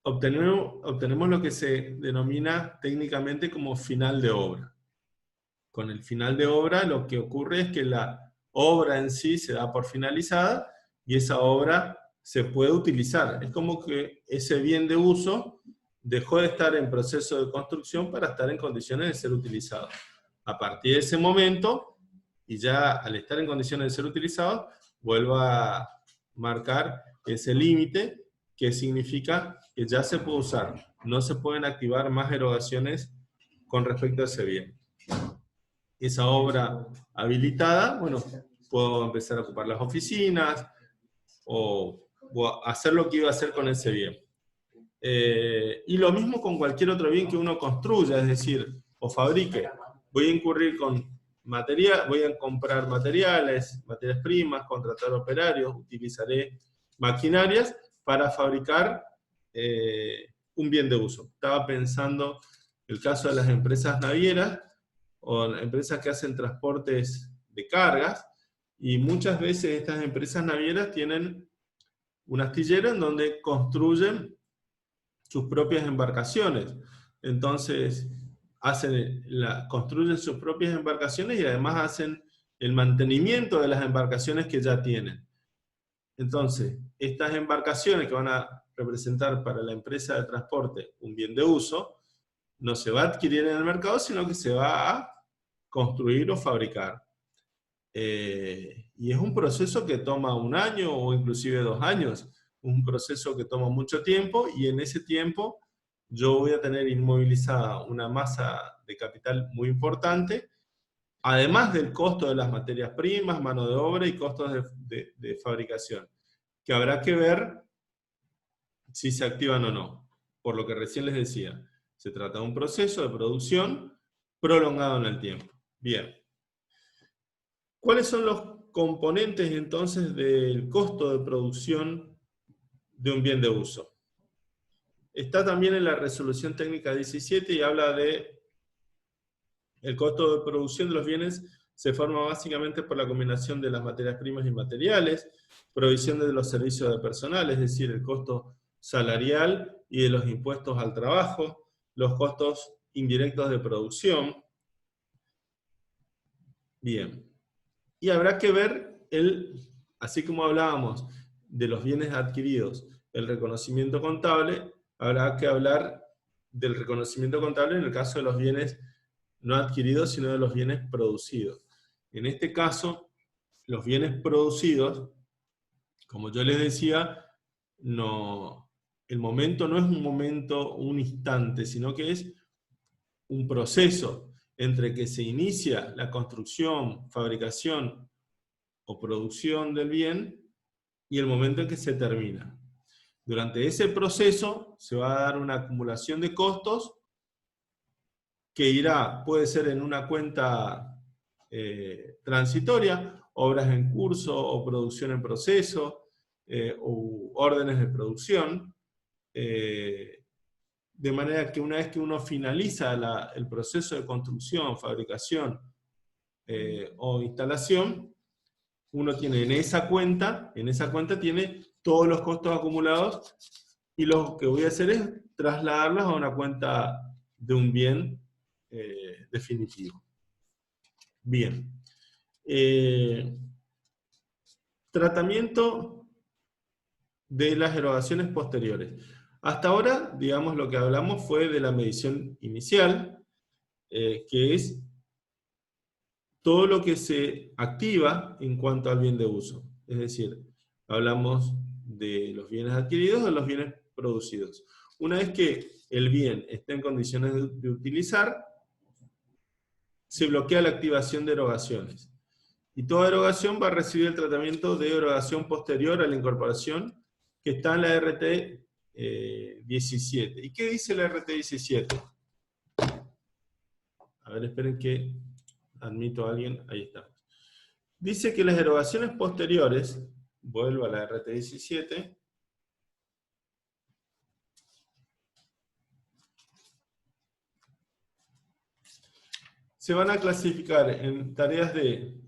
Speaker 1: obtenemos lo que se denomina técnicamente como final de obra. Con el final de obra lo que ocurre es que la obra en sí se da por finalizada y esa obra se puede utilizar. Es como que ese bien de uso dejó de estar en proceso de construcción para estar en condiciones de ser utilizado. A partir de ese momento, y ya al estar en condiciones de ser utilizado, vuelvo a marcar ese límite, que significa que ya se puede usar. No se pueden activar más erogaciones con respecto a ese bien. Esa obra habilitada, bueno, puedo empezar a ocupar las oficinas o hacer lo que iba a hacer con ese bien. Y lo mismo con cualquier otro bien que uno construya, es decir, o fabrique. Voy a incurrir con material, voy a comprar materiales, materias primas, contratar operarios, utilizaré maquinarias para fabricar un bien de uso. Estaba pensando el caso de las empresas navieras, o empresas que hacen transportes de cargas, y muchas veces estas empresas navieras tienen un astillero en donde construyen sus propias embarcaciones. Entonces, construyen sus propias embarcaciones y además hacen el mantenimiento de las embarcaciones que ya tienen. Entonces, estas embarcaciones que van a representar para la empresa de transporte un bien de uso, no se va a adquirir en el mercado, sino que se va a construir o fabricar. Y es un proceso que toma 1 año o inclusive 2 años, un proceso que toma mucho tiempo, y en ese tiempo yo voy a tener inmovilizada una masa de capital muy importante, además del costo de las materias primas, mano de obra y costos de fabricación, que habrá que ver si se activan o no. Por lo que recién les decía, se trata de un proceso de producción prolongado en el tiempo. Bien. ¿Cuáles son los componentes entonces del costo de producción de un bien de uso? Está también en la resolución técnica 17 y habla de el costo de producción de los bienes se forma básicamente por la combinación de las materias primas y materiales, provisión de los servicios de personal, es decir, el costo salarial y de los impuestos al trabajo, los costos indirectos de producción. Bien. Y habrá que ver, así como hablábamos de los bienes adquiridos, el reconocimiento contable, habrá que hablar del reconocimiento contable en el caso de los bienes no adquiridos, sino de los bienes producidos. En este caso, los bienes producidos, como yo les decía, el momento no es un momento, un instante, sino que es un proceso entre que se inicia la construcción, fabricación o producción del bien y el momento en que se termina. Durante ese proceso se va a dar una acumulación de costos que irá, puede ser en una cuenta transitoria, obras en curso o producción en proceso, o órdenes de producción, de manera que una vez que uno finaliza el proceso de construcción, fabricación o instalación, uno tiene en esa cuenta tiene todos los costos acumulados y lo que voy a hacer es trasladarlos a una cuenta de un bien definitivo. Bien. Tratamiento de las erogaciones posteriores. Hasta ahora, digamos, lo que hablamos fue de la medición inicial, que es todo lo que se activa en cuanto al bien de uso. Es decir, hablamos de los bienes adquiridos o de los bienes producidos. Una vez que el bien está en condiciones de utilizar, se bloquea la activación de erogaciones. Y toda erogación va a recibir el tratamiento de erogación posterior a la incorporación que está en la RT 17. ¿Y qué dice la RT 17? A ver, esperen que admito a alguien. Ahí está. Dice que las erogaciones posteriores, vuelvo a la RT 17, se van a clasificar en tareas de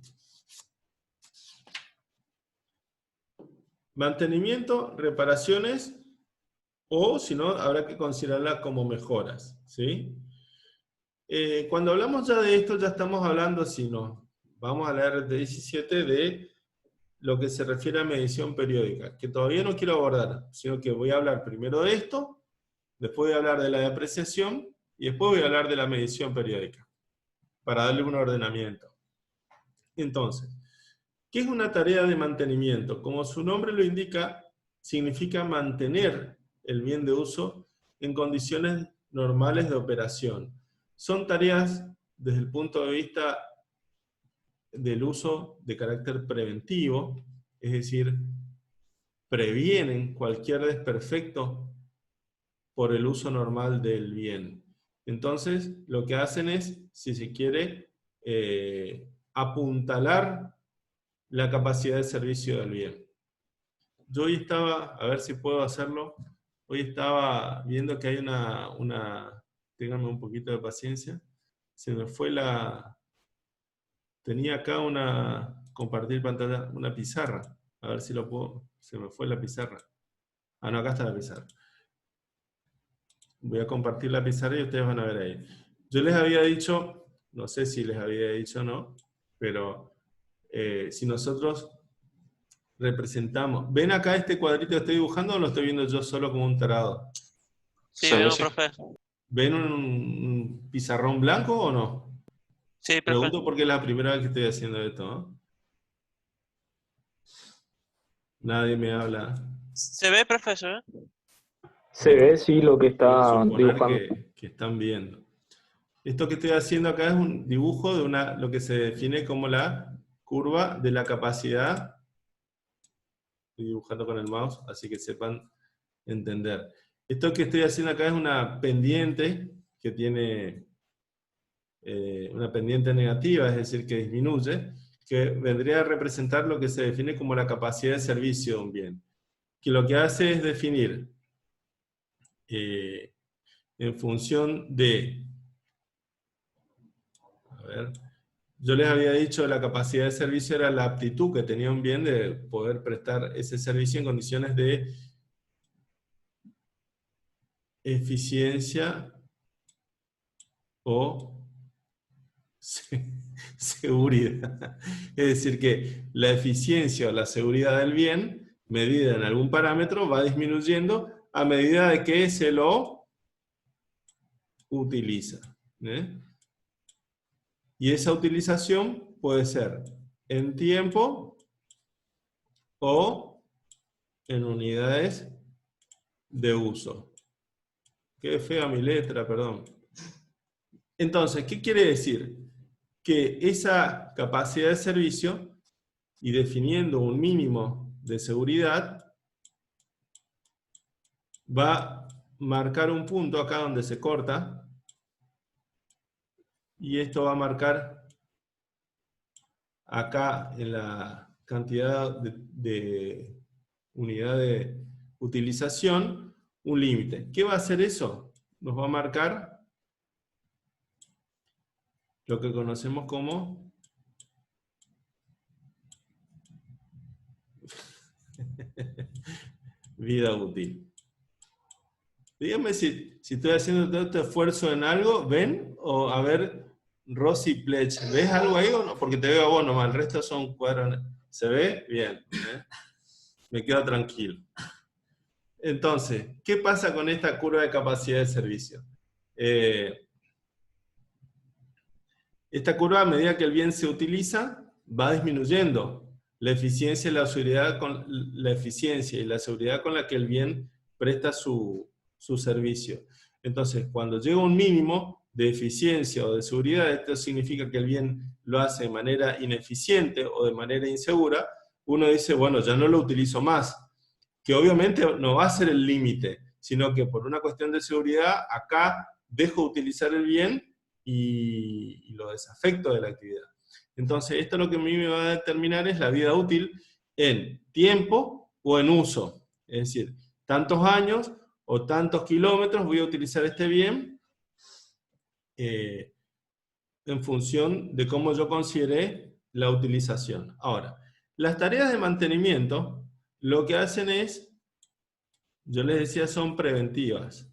Speaker 1: mantenimiento, reparaciones, o si no, habrá que considerarlas como mejoras, ¿sí? Cuando hablamos ya de esto, ya estamos hablando, si no, vamos a la RT17 de lo que se refiere a medición periódica, que todavía no quiero abordar, sino que voy a hablar primero de esto, después voy a hablar de la depreciación, y después voy a hablar de la medición periódica, para darle un ordenamiento. Entonces, ¿qué es una tarea de mantenimiento? Como su nombre lo indica, significa mantener el bien de uso en condiciones normales de operación. Son tareas desde el punto de vista del uso de carácter preventivo, es decir, previenen cualquier desperfecto por el uso normal del bien. Entonces, lo que hacen es, si se quiere, apuntalar la capacidad de servicio del bien. Yo hoy estaba, a ver si puedo hacerlo, hoy estaba viendo que hay ténganme un poquito de paciencia, se me fue tenía acá compartir pantalla, una pizarra, a ver si lo puedo, se me fue la pizarra. Ah, no, acá está la pizarra. Voy a compartir la pizarra y ustedes van a ver ahí. Yo les había dicho, no sé si les había dicho o no, pero si nosotros representamos... ¿Ven acá este cuadrito que estoy dibujando o lo estoy viendo yo solo como un tarado?
Speaker 2: Sí, veo, profe.
Speaker 1: ¿Ven un pizarrón blanco o no?
Speaker 2: Sí, profe.
Speaker 1: Pregunto porque es la primera vez que estoy haciendo esto, ¿no? Nadie me habla.
Speaker 2: ¿Se ve, profe? ¿Se ve?
Speaker 3: Se ve, sí, lo que
Speaker 1: Quiero
Speaker 3: está
Speaker 1: suponer
Speaker 3: dibujando.
Speaker 1: que están viendo. Esto que estoy haciendo acá es un dibujo de lo que se define como la curva de la capacidad. Estoy dibujando con el mouse, así que sepan entender. Esto que estoy haciendo acá es una pendiente que tiene una pendiente negativa, es decir, que disminuye, que vendría a representar lo que se define como la capacidad de servicio de un bien. Que lo que hace es definir en función de, a ver, yo les había dicho que la capacidad de servicio era la aptitud que tenía un bien de poder prestar ese servicio en condiciones de eficiencia o seguridad. Es decir, que la eficiencia o la seguridad del bien, medida en algún parámetro, va disminuyendo a medida de que se lo utiliza. Y esa utilización puede ser en tiempo o en unidades de uso. Qué fea mi letra, perdón. Entonces, ¿qué quiere decir? Que esa capacidad de servicio, y definiendo un mínimo de seguridad, va a marcar un punto acá donde se corta, y esto va a marcar acá en la cantidad de unidad de utilización un límite. ¿Qué va a hacer eso? Nos va a marcar lo que conocemos como vida útil. Díganme si estoy haciendo todo este esfuerzo en algo, ¿ven? O a ver, Rosy Pledge, ¿ves algo ahí o no? Porque te veo a vos nomás, el resto son cuadros. ¿Se ve? Bien. Me quedo tranquilo. Entonces, ¿qué pasa con esta curva de capacidad de servicio? Esta curva, a medida que el bien se utiliza, va disminuyendo la eficiencia y la seguridad con la que el bien presta su servicio. Entonces, cuando llega un mínimo de eficiencia o de seguridad, esto significa que el bien lo hace de manera ineficiente o de manera insegura, uno dice, bueno, ya no lo utilizo más. Que obviamente no va a ser el límite, sino que por una cuestión de seguridad, acá dejo de utilizar el bien y lo desafecto de la actividad. Entonces, esto lo que a mí me va a determinar es la vida útil en tiempo o en uso. Es decir, tantos años o tantos kilómetros voy a utilizar este bien en función de cómo yo consideré la utilización. Ahora, las tareas de mantenimiento lo que hacen es, yo les decía, son preventivas.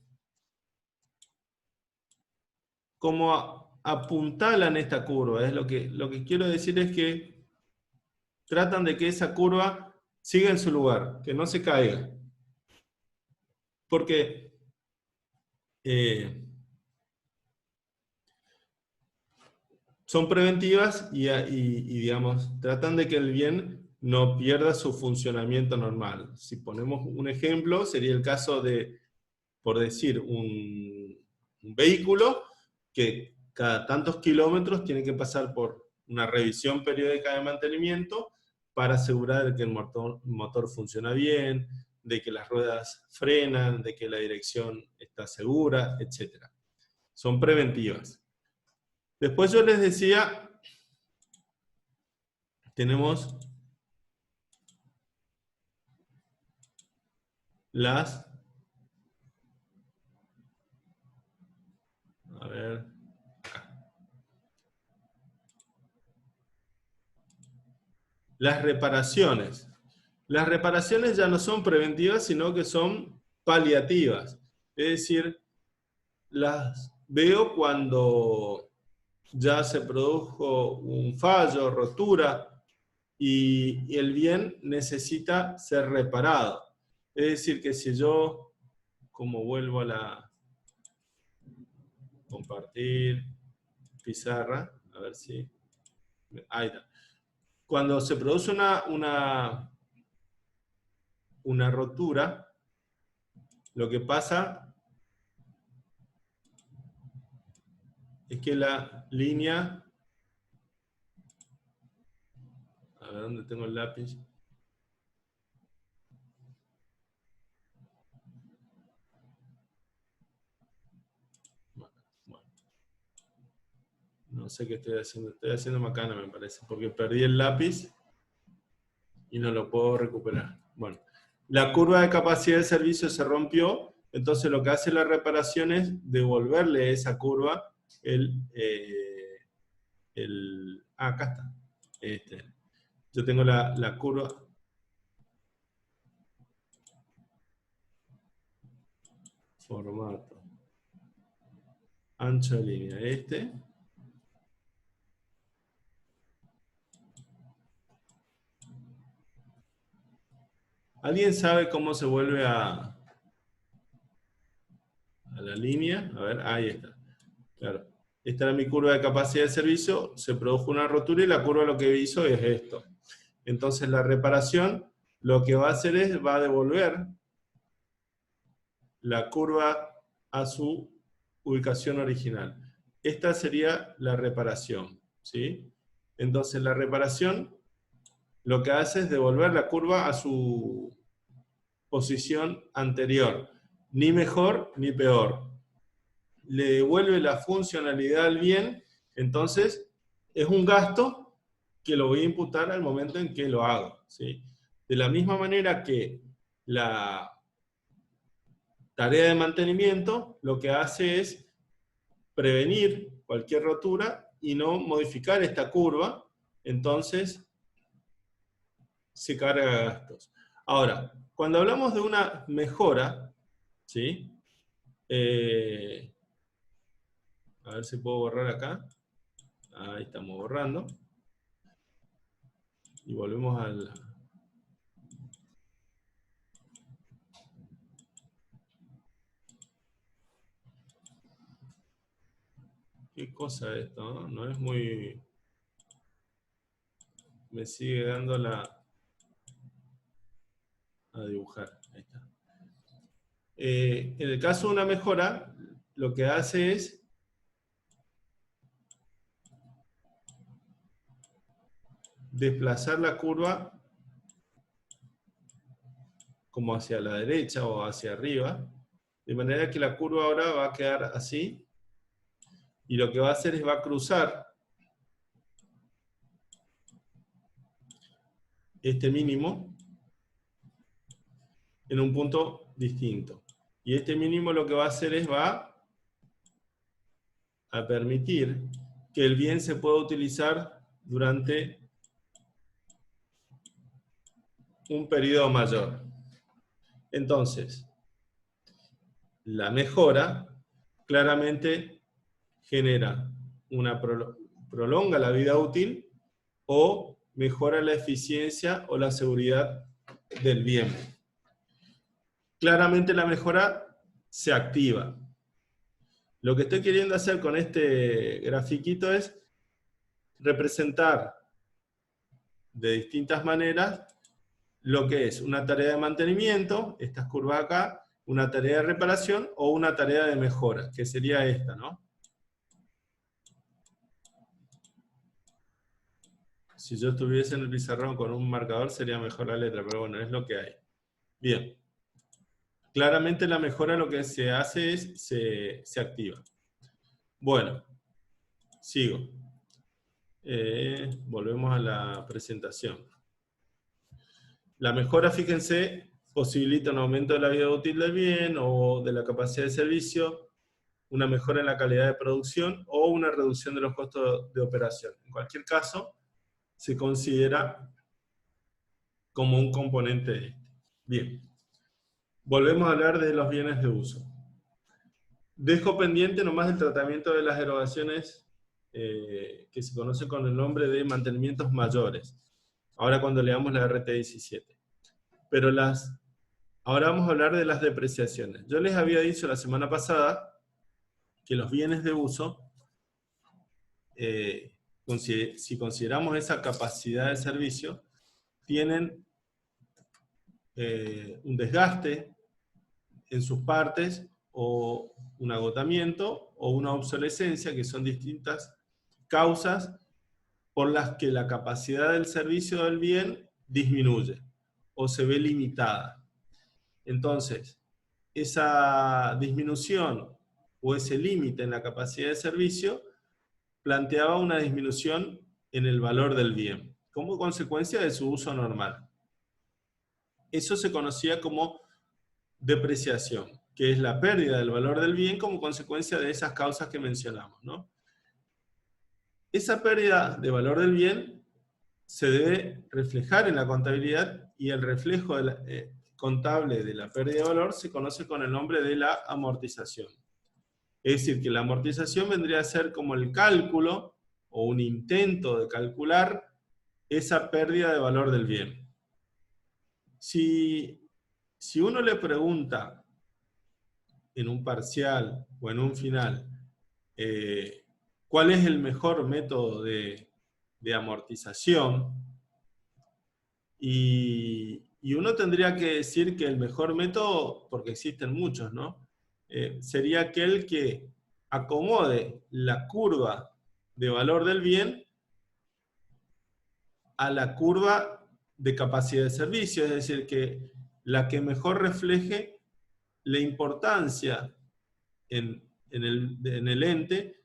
Speaker 1: Como apuntalan esta curva, lo que quiero decir es que tratan de que esa curva siga en su lugar, que no se caiga. Porque son preventivas y, digamos, tratan de que el bien no pierda su funcionamiento normal. Si ponemos un ejemplo, sería el caso de, por decir, un vehículo que cada tantos kilómetros tiene que pasar por una revisión periódica de mantenimiento para asegurar de que el motor funciona bien, de que las ruedas frenan, de que la dirección está segura, etc. Son preventivas. Después yo les decía, tenemos las... A ver... Las reparaciones. Las reparaciones ya no son preventivas, sino que son paliativas. Es decir, las veo cuando ya se produjo un fallo, rotura, y el bien necesita ser reparado. Es decir, que si yo, como vuelvo a la compartir pizarra, a ver si... Ahí está. Cuando se produce una rotura, Lo que pasa es que la línea... A ver, ¿dónde tengo el lápiz? Bueno, no sé qué estoy haciendo macana me parece, porque perdí el lápiz y no lo puedo recuperar. Bueno, la curva de capacidad de servicio se rompió, entonces lo que hace la reparación es devolverle esa curva acá está. Yo tengo la curva. Formato. Ancho de línea, ¿Alguien sabe cómo se vuelve a la línea? A ver, ahí está. Claro. Esta era mi curva de capacidad de servicio, se produjo una rotura y la curva lo que hizo es esto. Entonces la reparación lo que va a hacer es, va a devolver la curva a su ubicación original. Esta sería la reparación, ¿sí? Entonces la reparación lo que hace es devolver la curva a su posición anterior, ni mejor ni peor. Le devuelve la funcionalidad al bien, entonces es un gasto que lo voy a imputar al momento en que lo hago, ¿sí? De la misma manera que la tarea de mantenimiento lo que hace es prevenir cualquier rotura y no modificar esta curva, entonces se carga gastos. Ahora, cuando hablamos de una mejora, ¿sí? A ver si puedo borrar acá. Ahí estamos borrando. Y volvemos al... ¿Qué cosa es esto? ¿No? No es muy... Me sigue dando a dibujar. Ahí está. En el caso de una mejora, lo que hace es desplazar la curva como hacia la derecha o hacia arriba, de manera que la curva ahora va a quedar así, y lo que va a hacer es va a cruzar este mínimo en un punto distinto. Y este mínimo lo que va a hacer es va a permitir que el bien se pueda utilizar durante un periodo mayor. Entonces, la mejora claramente genera prolonga la vida útil o mejora la eficiencia o la seguridad del bien. Claramente la mejora se activa. Lo que estoy queriendo hacer con este grafiquito es representar de distintas maneras lo que es una tarea de mantenimiento, estas curvas acá, una tarea de reparación o una tarea de mejora, que sería esta, ¿no? Si yo estuviese en el pizarrón con un marcador sería mejor la letra, pero bueno, es lo que hay. Bien. Claramente la mejora lo que se hace es, se activa. Bueno, sigo. Volvemos a la presentación. La mejora, fíjense, posibilita un aumento de la vida útil del bien o de la capacidad de servicio, una mejora en la calidad de producción o una reducción de los costos de operación. En cualquier caso, se considera como un componente de este. Bien. Volvemos a hablar de los bienes de uso. Dejo pendiente nomás el tratamiento de las erogaciones que se conoce con el nombre de mantenimientos mayores. Ahora cuando leamos la RT17. Pero ahora vamos a hablar de las depreciaciones. Yo les había dicho la semana pasada que los bienes de uso, si consideramos esa capacidad de servicio, tienen un desgaste en sus partes, o un agotamiento, o una obsolescencia, que son distintas causas por las que la capacidad del servicio del bien disminuye, o se ve limitada. Entonces, esa disminución, o ese límite en la capacidad de servicio, planteaba una disminución en el valor del bien, como consecuencia de su uso normal. Eso se conocía como depreciación, que es la pérdida del valor del bien como consecuencia de esas causas que mencionamos, ¿no? Esa pérdida de valor del bien se debe reflejar en la contabilidad, y el reflejo contable de la pérdida de valor se conoce con el nombre de la amortización. Es decir, que la amortización vendría a ser como el cálculo, o un intento de calcular, esa pérdida de valor del bien. Si uno le pregunta en un parcial o en un final cuál es el mejor método de amortización, y uno tendría que decir que el mejor método, porque existen muchos, ¿no? Sería aquel que acomode la curva de valor del bien a la curva de capacidad de servicio, es decir, que la que mejor refleje la importancia en el ente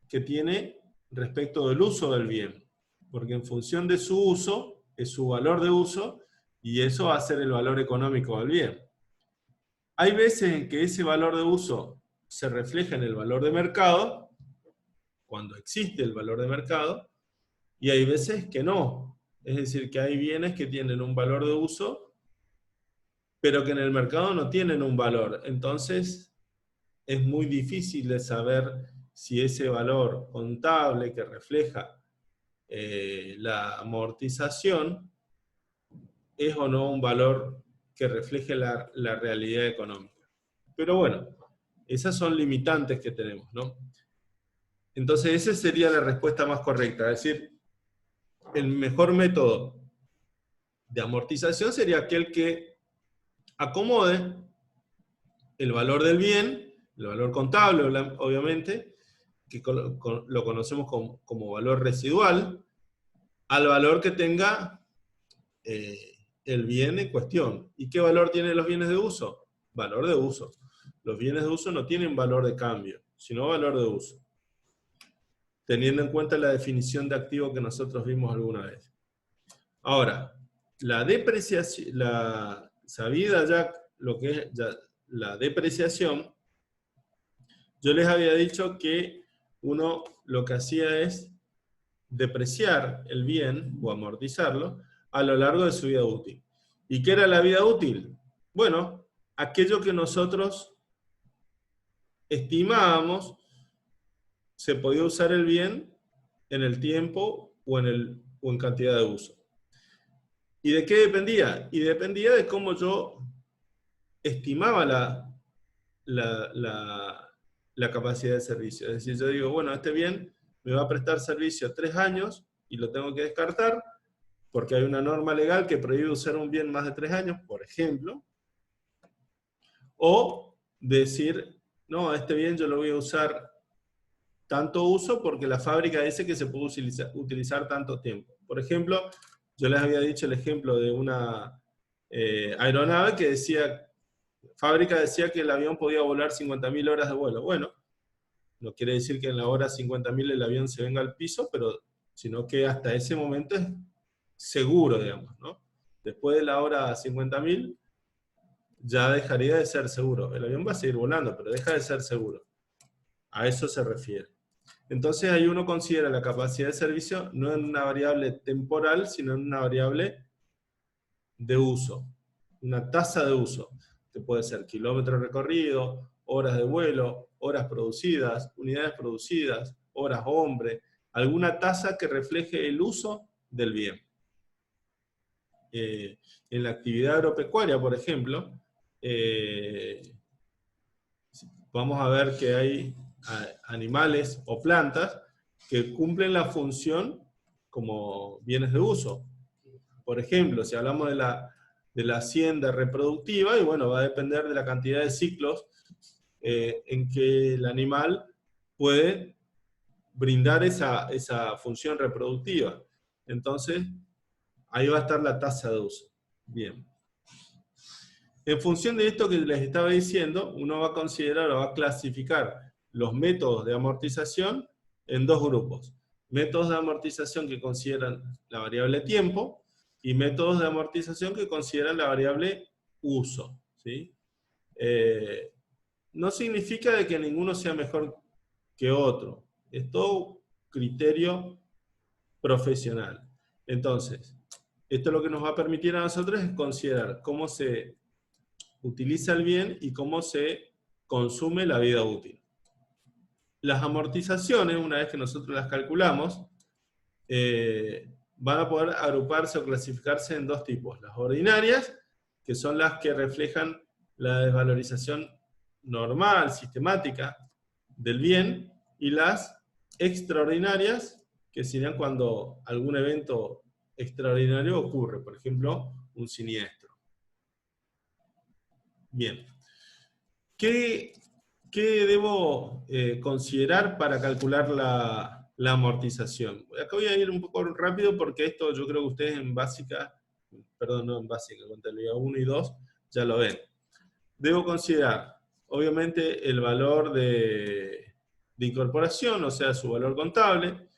Speaker 1: que tiene respecto del uso del bien, porque en función de su uso, es su valor de uso, y eso va a ser el valor económico del bien. Hay veces en que ese valor de uso se refleja en el valor de mercado, cuando existe el valor de mercado, y hay veces que no. Es decir, que hay bienes que tienen un valor de uso, pero que en el mercado no tienen un valor. Entonces, es muy difícil de saber si ese valor contable que refleja la amortización es o no un valor que refleje la realidad económica. Pero bueno, esas son limitantes que tenemos, ¿no? Entonces, esa sería la respuesta más correcta. Es decir, el mejor método de amortización sería aquel que acomode el valor del bien, el valor contable, obviamente, que lo conocemos como valor residual, al valor que tenga el bien en cuestión. ¿Y qué valor tienen los bienes de uso? Valor de uso. Los bienes de uso no tienen valor de cambio, sino valor de uso, teniendo en cuenta la definición de activo que nosotros vimos alguna vez. Ahora, la depreciación, sabida ya lo que es la depreciación, yo les había dicho que uno lo que hacía es depreciar el bien o amortizarlo a lo largo de su vida útil. ¿Y qué era la vida útil? Bueno, aquello que nosotros estimábamos se podía usar el bien en el tiempo o en cantidad de uso. ¿Y de qué dependía? Y dependía de cómo yo estimaba la capacidad de servicio. Es decir, yo digo, bueno, este bien me va a prestar servicio 3 años y lo tengo que descartar porque hay una norma legal que prohíbe usar un bien más de 3 años, por ejemplo. O decir, no, este bien yo lo voy a usar tanto uso porque la fábrica dice que se puede utilizar tanto tiempo. Por ejemplo, yo les había dicho el ejemplo de una aeronave que decía, fábrica decía que el avión podía volar 50.000 horas de vuelo. Bueno, no quiere decir que en la hora 50.000 el avión se venga al piso, pero sino que hasta ese momento es seguro, digamos, ¿no? Después de la hora 50.000 ya dejaría de ser seguro. El avión va a seguir volando, pero deja de ser seguro. A eso se refiere. Entonces ahí uno considera la capacidad de servicio no en una variable temporal, sino en una variable de uso, una tasa de uso, que puede ser kilómetros recorridos, horas de vuelo, horas producidas, unidades producidas, horas hombre, alguna tasa que refleje el uso del bien. En la actividad agropecuaria, por ejemplo, vamos a ver que hay animales o plantas que cumplen la función como bienes de uso. Por ejemplo, si hablamos de la hacienda reproductiva, y bueno, va a depender de la cantidad de ciclos en que el animal puede brindar esa función reproductiva. Entonces, ahí va a estar la tasa de uso. Bien. En función de esto que les estaba diciendo, uno va a considerar o va a clasificar los métodos de amortización en dos grupos. Métodos de amortización que consideran la variable tiempo y métodos de amortización que consideran la variable uso, ¿sí? No significa de que ninguno sea mejor que otro. Es todo criterio profesional. Entonces, esto lo que nos va a permitir a nosotros es considerar cómo se utiliza el bien y cómo se consume la vida útil. Las amortizaciones, una vez que nosotros las calculamos, van a poder agruparse o clasificarse en dos tipos. Las ordinarias, que son las que reflejan la desvalorización normal, sistemática del bien, y las extraordinarias, que serían cuando algún evento extraordinario ocurre, por ejemplo, un siniestro. Bien. ¿Qué debo considerar para calcular la amortización? Acá voy a ir un poco rápido porque esto yo creo que ustedes en básica, perdón, no en básica, contabilidad 1 y 2, ya lo ven. Debo considerar, obviamente, el valor de incorporación, o sea, su valor contable,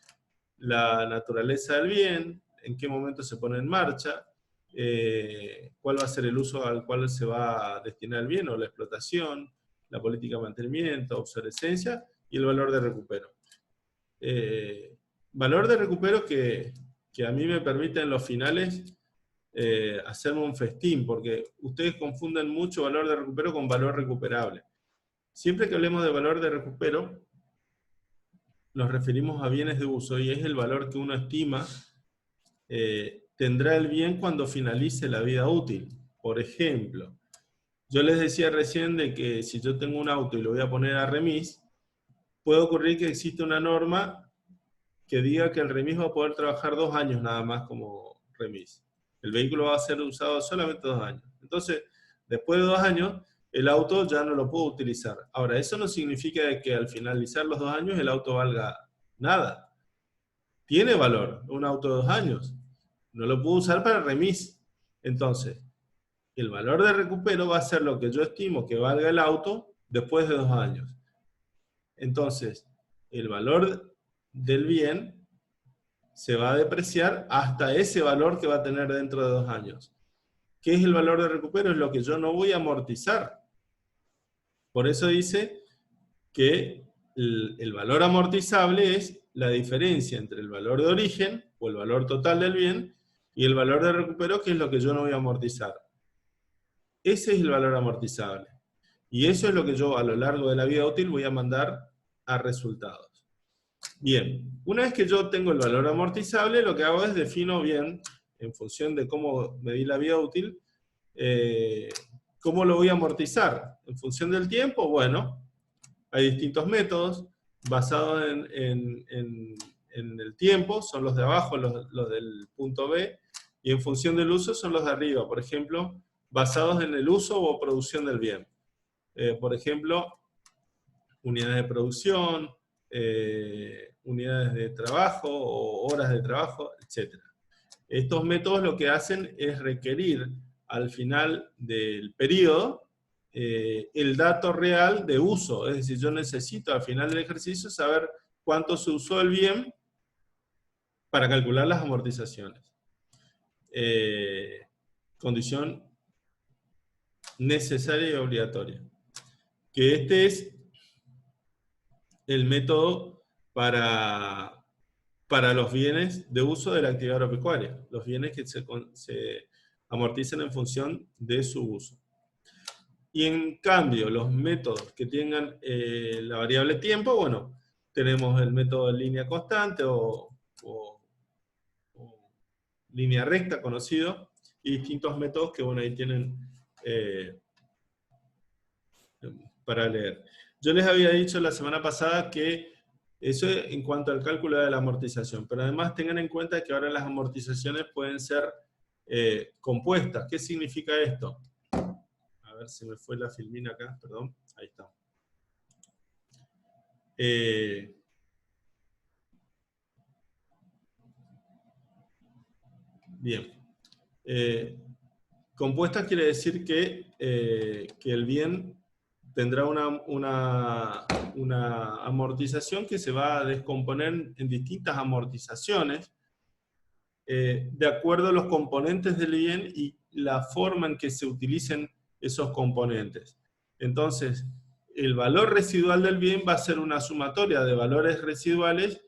Speaker 1: la naturaleza del bien, en qué momento se pone en marcha, cuál va a ser el uso al cual se va a destinar el bien o la explotación, la política de mantenimiento, obsolescencia y el valor de recupero. Valor de recupero que a mí me permite en los finales hacerme un festín, porque ustedes confunden mucho valor de recupero con valor recuperable. Siempre que hablemos de valor de recupero, nos referimos a bienes de uso y es el valor que uno estima tendrá el bien cuando finalice la vida útil. Por ejemplo, yo les decía recién de que si yo tengo un auto y lo voy a poner a remis, puede ocurrir que existe una norma que diga que el remis va a poder trabajar 2 años nada más como remis. El vehículo va a ser usado solamente 2 años. Entonces, después de 2 años, el auto ya no lo puedo utilizar. Ahora, eso no significa que al finalizar los 2 años el auto valga nada. Tiene valor un auto de 2 años. No lo puedo usar para remis. Entonces, el valor de recupero va a ser lo que yo estimo que valga el auto después de 2 años. Entonces, el valor del bien se va a depreciar hasta ese valor que va a tener dentro de 2 años. ¿Qué es el valor de recupero? Es lo que yo no voy a amortizar. Por eso dice que el valor amortizable es la diferencia entre el valor de origen, o el valor total del bien, y el valor de recupero, que es lo que yo no voy a amortizar. Ese es el valor amortizable. Y eso es lo que yo a lo largo de la vida útil voy a mandar a resultados. Bien, una vez que yo tengo el valor amortizable, lo que hago es defino bien, en función de cómo medí la vida útil, cómo lo voy a amortizar. En función del tiempo, bueno, hay distintos métodos basados en el tiempo, son los de abajo, los del punto B, y en función del uso son los de arriba, por ejemplo, basados en el uso o producción del bien. Por ejemplo, unidades de producción, unidades de trabajo o horas de trabajo, etc. Estos métodos lo que hacen es requerir al final del periodo el dato real de uso, es decir, yo necesito al final del ejercicio saber cuánto se usó el bien para calcular las amortizaciones. Condición necesaria y obligatoria. Que este es el método para los bienes de uso de la actividad agropecuaria, los bienes que se amortizan en función de su uso. Y en cambio, los métodos que tengan la variable tiempo, bueno, tenemos el método de línea constante o línea recta conocido, y distintos métodos que, bueno, ahí tienen para leer. Yo les había dicho la semana pasada que eso es en cuanto al cálculo de la amortización, pero además tengan en cuenta que ahora las amortizaciones pueden ser compuestas. ¿Qué significa esto? A ver si me fue la filmina acá, perdón. Ahí está. Bien. Compuestas quiere decir que el bien tendrá una amortización que se va a descomponer en distintas amortizaciones de acuerdo a los componentes del bien y la forma en que se utilicen esos componentes. Entonces, el valor residual del bien va a ser una sumatoria de valores residuales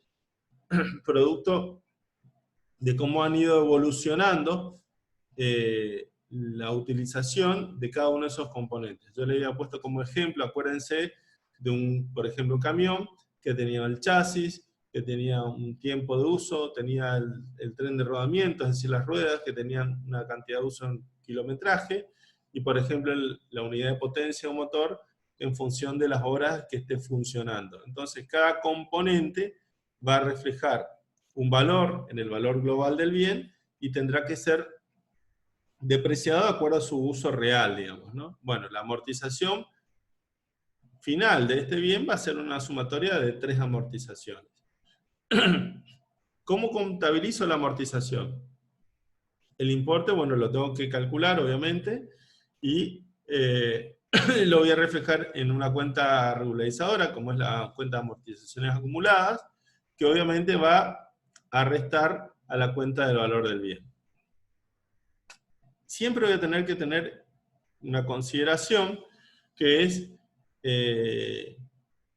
Speaker 1: producto de cómo han ido evolucionando la utilización de cada uno de esos componentes. Yo le había puesto como ejemplo, acuérdense, de por ejemplo, un camión que tenía el chasis, que tenía un tiempo de uso, tenía el tren de rodamiento, es decir, las ruedas, que tenían una cantidad de uso en kilometraje, y por ejemplo la unidad de potencia o motor en función de las horas que esté funcionando. Entonces cada componente va a reflejar un valor en el valor global del bien y tendrá que ser depreciado de acuerdo a su uso real, digamos, ¿no? Bueno, la amortización final de este bien va a ser una sumatoria de 3 amortizaciones. ¿Cómo contabilizo la amortización? El importe, bueno, lo tengo que calcular, obviamente, y lo voy a reflejar en una cuenta regularizadora, como es la cuenta de amortizaciones acumuladas, que obviamente va a restar a la cuenta del valor del bien. Siempre voy a tener que tener una consideración, que es, ¿qué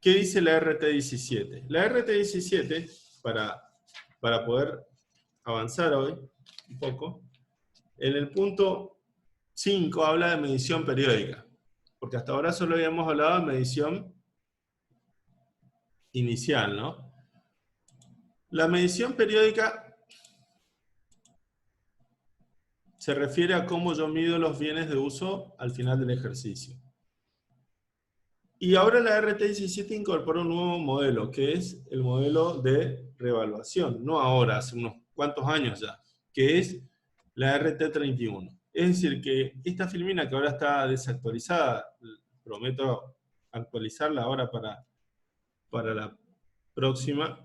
Speaker 1: dice la RT17? La RT17, para poder avanzar hoy un poco, en el punto 5 habla de medición periódica, porque hasta ahora solo habíamos hablado de medición inicial, ¿no? La medición periódica se refiere a cómo yo mido los bienes de uso al final del ejercicio. Y ahora la RT17 incorpora un nuevo modelo, que es el modelo de revaluación. No ahora, hace unos cuantos años ya, que es la RT31. Es decir, que esta filmina que ahora está desactualizada, prometo actualizarla ahora para la próxima,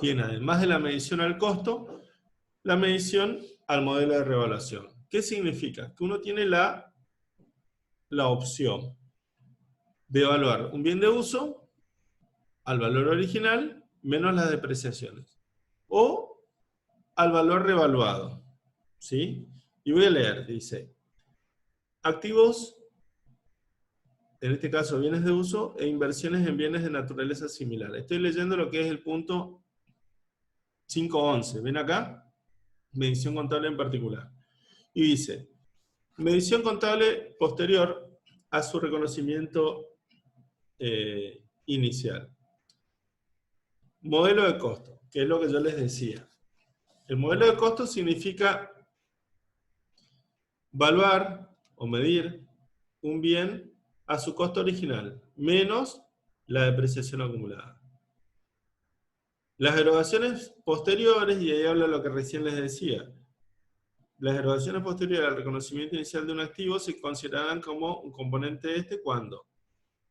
Speaker 1: tiene además de la medición al costo, la medición al modelo de revaluación. ¿Qué significa? Que uno tiene la opción de evaluar un bien de uso al valor original menos las depreciaciones, o al valor revaluado, ¿sí? Y voy a leer, dice, activos, en este caso bienes de uso, e inversiones en bienes de naturaleza similar. Estoy leyendo lo que es el punto 5.11, ¿ven acá? Medición contable en particular. Y dice, medición contable posterior a su reconocimiento inicial. Modelo de costo, que es lo que yo les decía. El modelo de costo significa evaluar o medir un bien a su costo original, menos la depreciación acumulada. Las erogaciones posteriores, y ahí habla lo que recién les decía, las erogaciones posteriores al reconocimiento inicial de un activo se considerarán como un componente de este cuando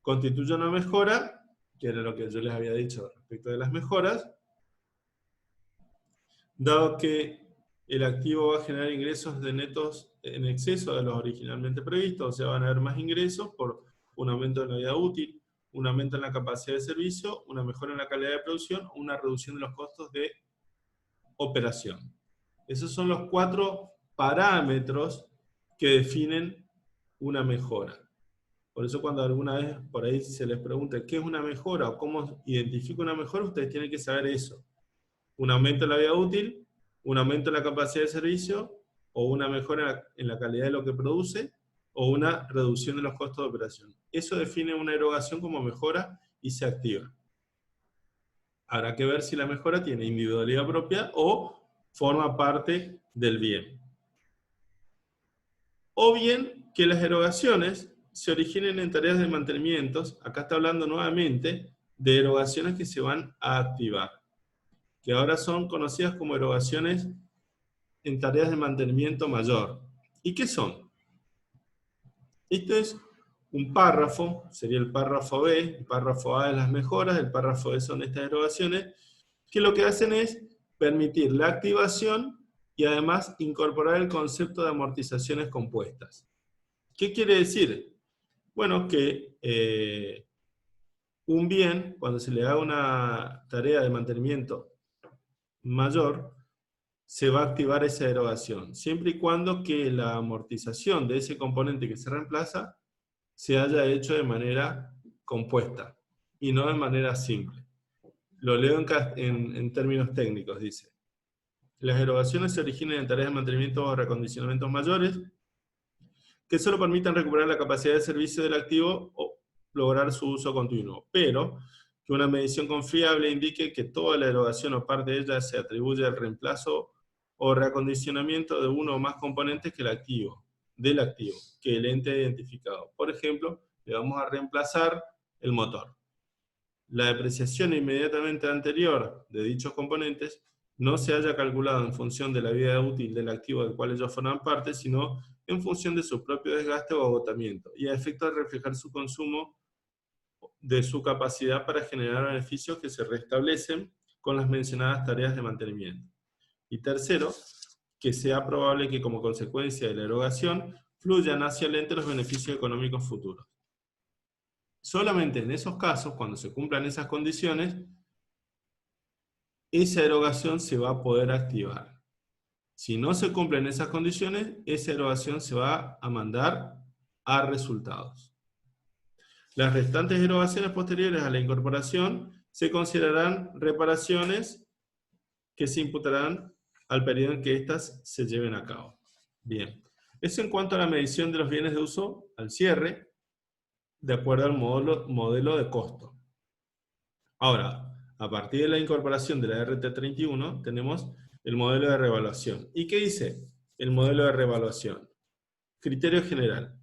Speaker 1: constituye una mejora, que era lo que yo les había dicho respecto de las mejoras, dado que el activo va a generar ingresos de netos en exceso de los originalmente previstos, o sea, van a haber más ingresos por un aumento de la vida útil, un aumento en la capacidad de servicio, una mejora en la calidad de producción, o una reducción de los costos de operación. Esos son los 4 parámetros que definen una mejora. Por eso cuando alguna vez por ahí se les pregunta qué es una mejora o cómo identifico una mejora, ustedes tienen que saber eso. Un aumento en la vida útil, un aumento en la capacidad de servicio, o una mejora en la calidad de lo que produce, o una reducción de los costos de operación. Eso define una erogación como mejora y se activa. Habrá que ver si la mejora tiene individualidad propia o forma parte del bien. O bien que las erogaciones se originen en tareas de mantenimientos, acá está hablando nuevamente de erogaciones que se van a activar, que ahora son conocidas como erogaciones en tareas de mantenimiento mayor. ¿Y qué son? Esto es un párrafo, sería el párrafo B, el párrafo A es las mejoras, el párrafo B son estas erogaciones, que lo que hacen es permitir la activación y además incorporar el concepto de amortizaciones compuestas. ¿Qué quiere decir? Bueno, que un bien, cuando se le haga una tarea de mantenimiento mayor, se va a activar esa erogación, siempre y cuando que la amortización de ese componente que se reemplaza se haya hecho de manera compuesta, y no de manera simple. Lo leo en términos técnicos, dice. Las erogaciones se originan en tareas de mantenimiento o reacondicionamientos mayores, que solo permitan recuperar la capacidad de servicio del activo o lograr su uso continuo, pero que una medición confiable indique que toda la erogación o parte de ella se atribuye al reemplazo o reacondicionamiento de uno o más componentes que del activo, que el ente ha identificado. Por ejemplo, le vamos a reemplazar el motor. La depreciación inmediatamente anterior de dichos componentes no se haya calculado en función de la vida útil del activo del cual ellos forman parte, sino en función de su propio desgaste o agotamiento, y a efecto de reflejar su consumo de su capacidad para generar beneficios que se restablecen con las mencionadas tareas de mantenimiento. Y tercero, que sea probable que como consecuencia de la erogación fluyan hacia el ente los beneficios económicos futuros. Solamente en esos casos, cuando se cumplan esas condiciones, esa erogación se va a poder activar. Si no se cumplen esas condiciones, esa erogación se va a mandar a resultados. Las restantes erogaciones posteriores a la incorporación se considerarán reparaciones que se imputarán al periodo en que éstas se lleven a cabo. Bien, eso en cuanto a la medición de los bienes de uso al cierre, de acuerdo al modelo de costo. Ahora, a partir de la incorporación de la RT31, tenemos el modelo de revaluación. ¿Y qué dice el modelo de revaluación? Criterio general.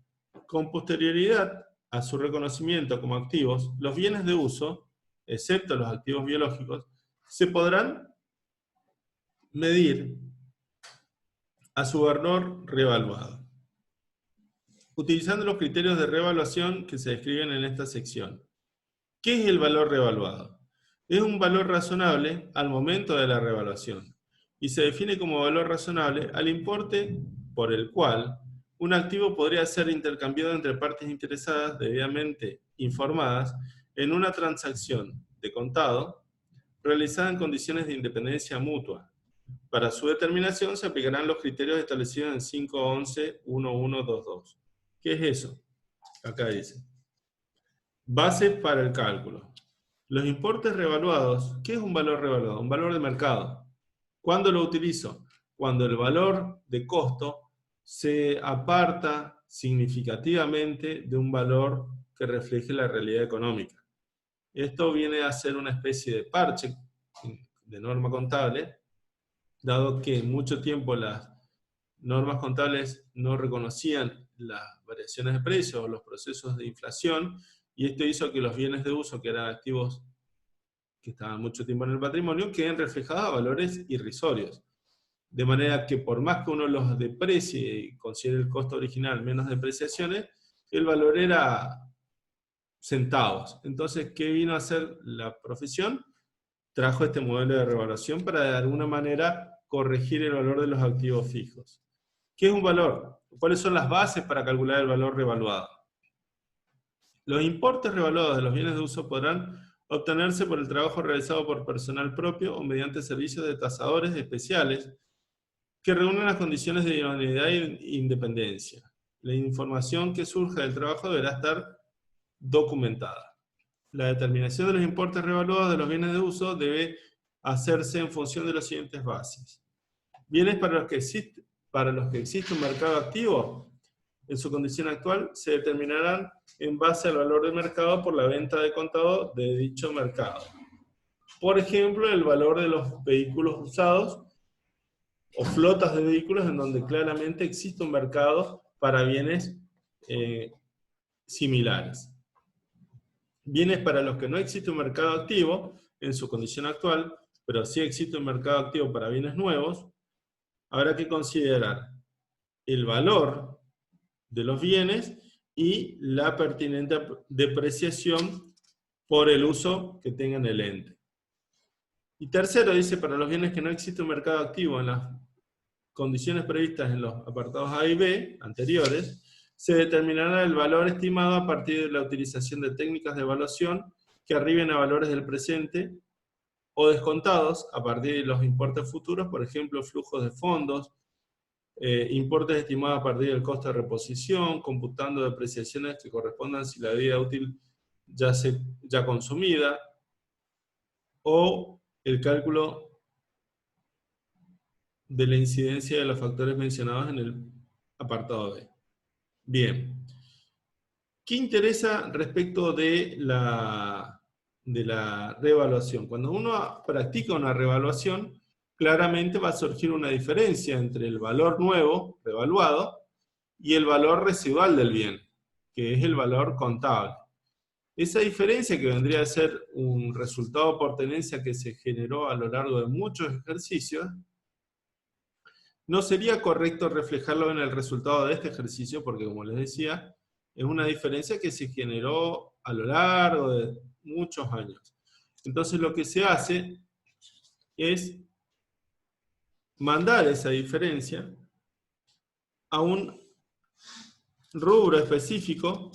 Speaker 1: Con posterioridad a su reconocimiento como activos, los bienes de uso, excepto los activos biológicos, se podrán medir a su valor revaluado, utilizando los criterios de revaluación que se describen en esta sección. ¿Qué es el valor revaluado? Es un valor razonable al momento de la revaluación, y se define como valor razonable al importe por el cual un activo podría ser intercambiado entre partes interesadas debidamente informadas en una transacción de contado realizada en condiciones de independencia mutua. Para su determinación se aplicarán los criterios establecidos en 511-1122. ¿Qué es eso? Acá dice. Bases para el cálculo. Los importes revaluados. ¿Qué es un valor revaluado? Un valor de mercado. ¿Cuándo lo utilizo? Cuando el valor de costo se aparta significativamente de un valor que refleje la realidad económica. Esto viene a ser una especie de parche de norma contable, dado que en mucho tiempo las normas contables no reconocían las variaciones de precios o los procesos de inflación, y esto hizo que los bienes de uso, que eran activos que estaban mucho tiempo en el patrimonio, queden reflejados a valores irrisorios. De manera que por más que uno los deprecie y considere el costo original menos depreciaciones, el valor era centavos. Entonces, ¿qué vino a hacer la profesión? Trajo este modelo de revaluación para de alguna manera corregir el valor de los activos fijos. ¿Qué es un valor? ¿Cuáles son las bases para calcular el valor revaluado? Los importes revaluados de los bienes de uso podrán obtenerse por el trabajo realizado por personal propio o mediante servicios de tasadores especiales que reúnen las condiciones de idoneidad e independencia. La información que surja del trabajo deberá estar documentada. La determinación de los importes revaluados de los bienes de uso debe hacerse en función de las siguientes bases. Bienes para los que existe un mercado activo, en su condición actual, se determinarán en base al valor de mercado por la venta de contado de dicho mercado. Por ejemplo, el valor de los vehículos usados o flotas de vehículos en donde claramente existe un mercado para bienes similares. Bienes para los que no existe un mercado activo en su condición actual, pero sí existe un mercado activo para bienes nuevos, habrá que considerar el valor de los bienes y la pertinente depreciación por el uso que tenga el ente. Y tercero, dice, para los bienes que no existe un mercado activo en las condiciones previstas en los apartados A y B anteriores, se determinará el valor estimado a partir de la utilización de técnicas de evaluación que arriben a valores del presente o descontados a partir de los importes futuros, por ejemplo, flujos de fondos, importes estimados a partir del costo de reposición, computando depreciaciones que correspondan si la vida útil ya consumida, o el cálculo de la incidencia de los factores mencionados en el apartado B. Bien. ¿Qué interesa respecto de la reevaluación? Cuando uno practica una reevaluación, claramente va a surgir una diferencia entre el valor nuevo, revaluado, y el valor residual del bien, que es el valor contable. Esa diferencia, que vendría a ser un resultado por tenencia que se generó a lo largo de muchos ejercicios, no sería correcto reflejarlo en el resultado de este ejercicio, porque como les decía, es una diferencia que se generó a lo largo de muchos años. Entonces lo que se hace es mandar esa diferencia a un rubro específico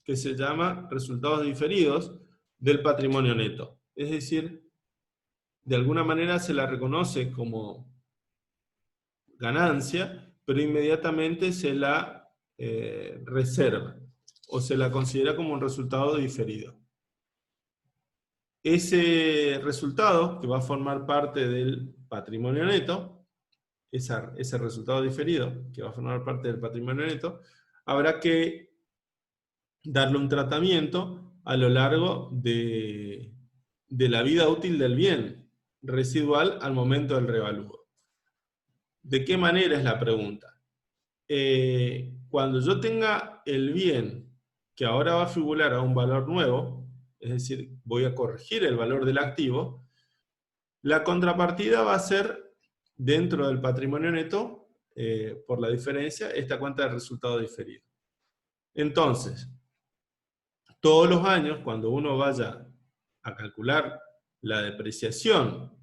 Speaker 1: que se llama resultados diferidos del patrimonio neto. Es decir, de alguna manera se la reconoce como ganancia, pero inmediatamente se la reserva o se la considera como un resultado diferido. Ese resultado, que va a formar parte del patrimonio neto, ese resultado diferido, que va a formar parte del patrimonio neto, habrá que darle un tratamiento a lo largo de la vida útil del bien residual al momento del revalúo. ¿De qué manera es la pregunta? Cuando yo tenga el bien que ahora va a figurar a un valor nuevo, es decir, voy a corregir el valor del activo, la contrapartida va a ser, dentro del patrimonio neto, por la diferencia, esta cuenta de resultado diferido. Entonces, todos los años, cuando uno vaya a calcular la depreciación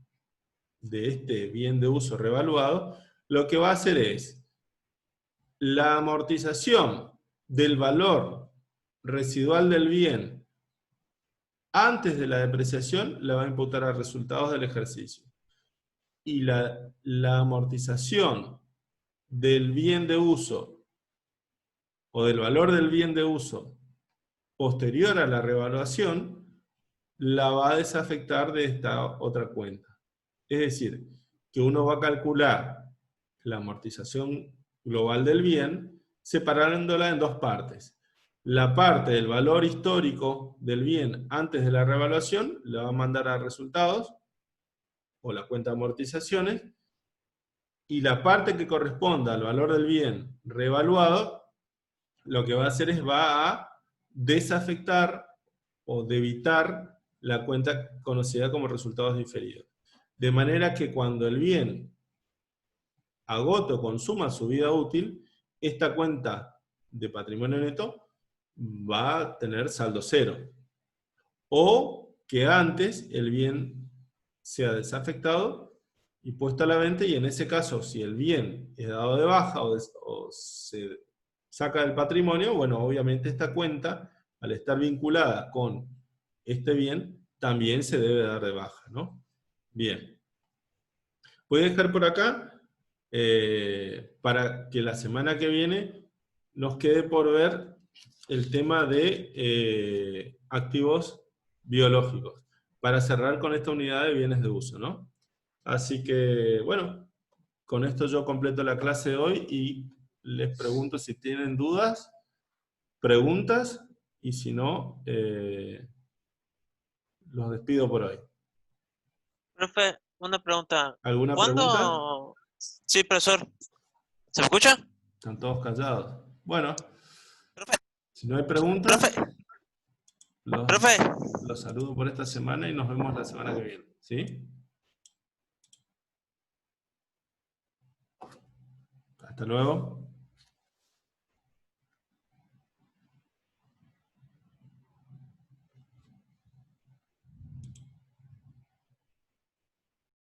Speaker 1: de este bien de uso revaluado, lo que va a hacer es la amortización del valor residual del bien antes de la depreciación la va a imputar a resultados del ejercicio. Y la amortización del bien de uso o del valor del bien de uso posterior a la revaluación la va a desafectar de esta otra cuenta. Es decir, que uno va a calcular la amortización global del bien separándola en dos partes. La parte del valor histórico del bien antes de la revaluación la va a mandar a resultados o la cuenta de amortizaciones, y la parte que corresponda al valor del bien revaluado lo que va a hacer es va a desafectar o debitar la cuenta conocida como resultados diferidos. De manera que cuando el bien agote o consuma su vida útil, esta cuenta de patrimonio neto va a tener saldo cero. O que antes el bien sea desafectado y puesto a la venta, y en ese caso, si el bien es dado de baja o se saca del patrimonio, bueno, obviamente esta cuenta, al estar vinculada con este bien, también se debe dar de baja, ¿no? Bien. Voy a dejar por acá para que la semana que viene nos quede por ver el tema de activos biológicos, para cerrar con esta unidad de bienes de uso, ¿no? Así que, bueno, con esto yo completo la clase de hoy y les pregunto si tienen dudas, preguntas, y si no, los despido por hoy.
Speaker 2: Profe, una pregunta.
Speaker 1: ¿Alguna pregunta?
Speaker 2: ¿Cuándo? Sí, profesor. ¿Se me escucha?
Speaker 1: Están todos callados. Bueno,
Speaker 2: Profe,
Speaker 1: si no hay preguntas,
Speaker 2: profe, profe.
Speaker 1: los saludo por esta semana y nos vemos la semana que viene. ¿Sí? Hasta luego.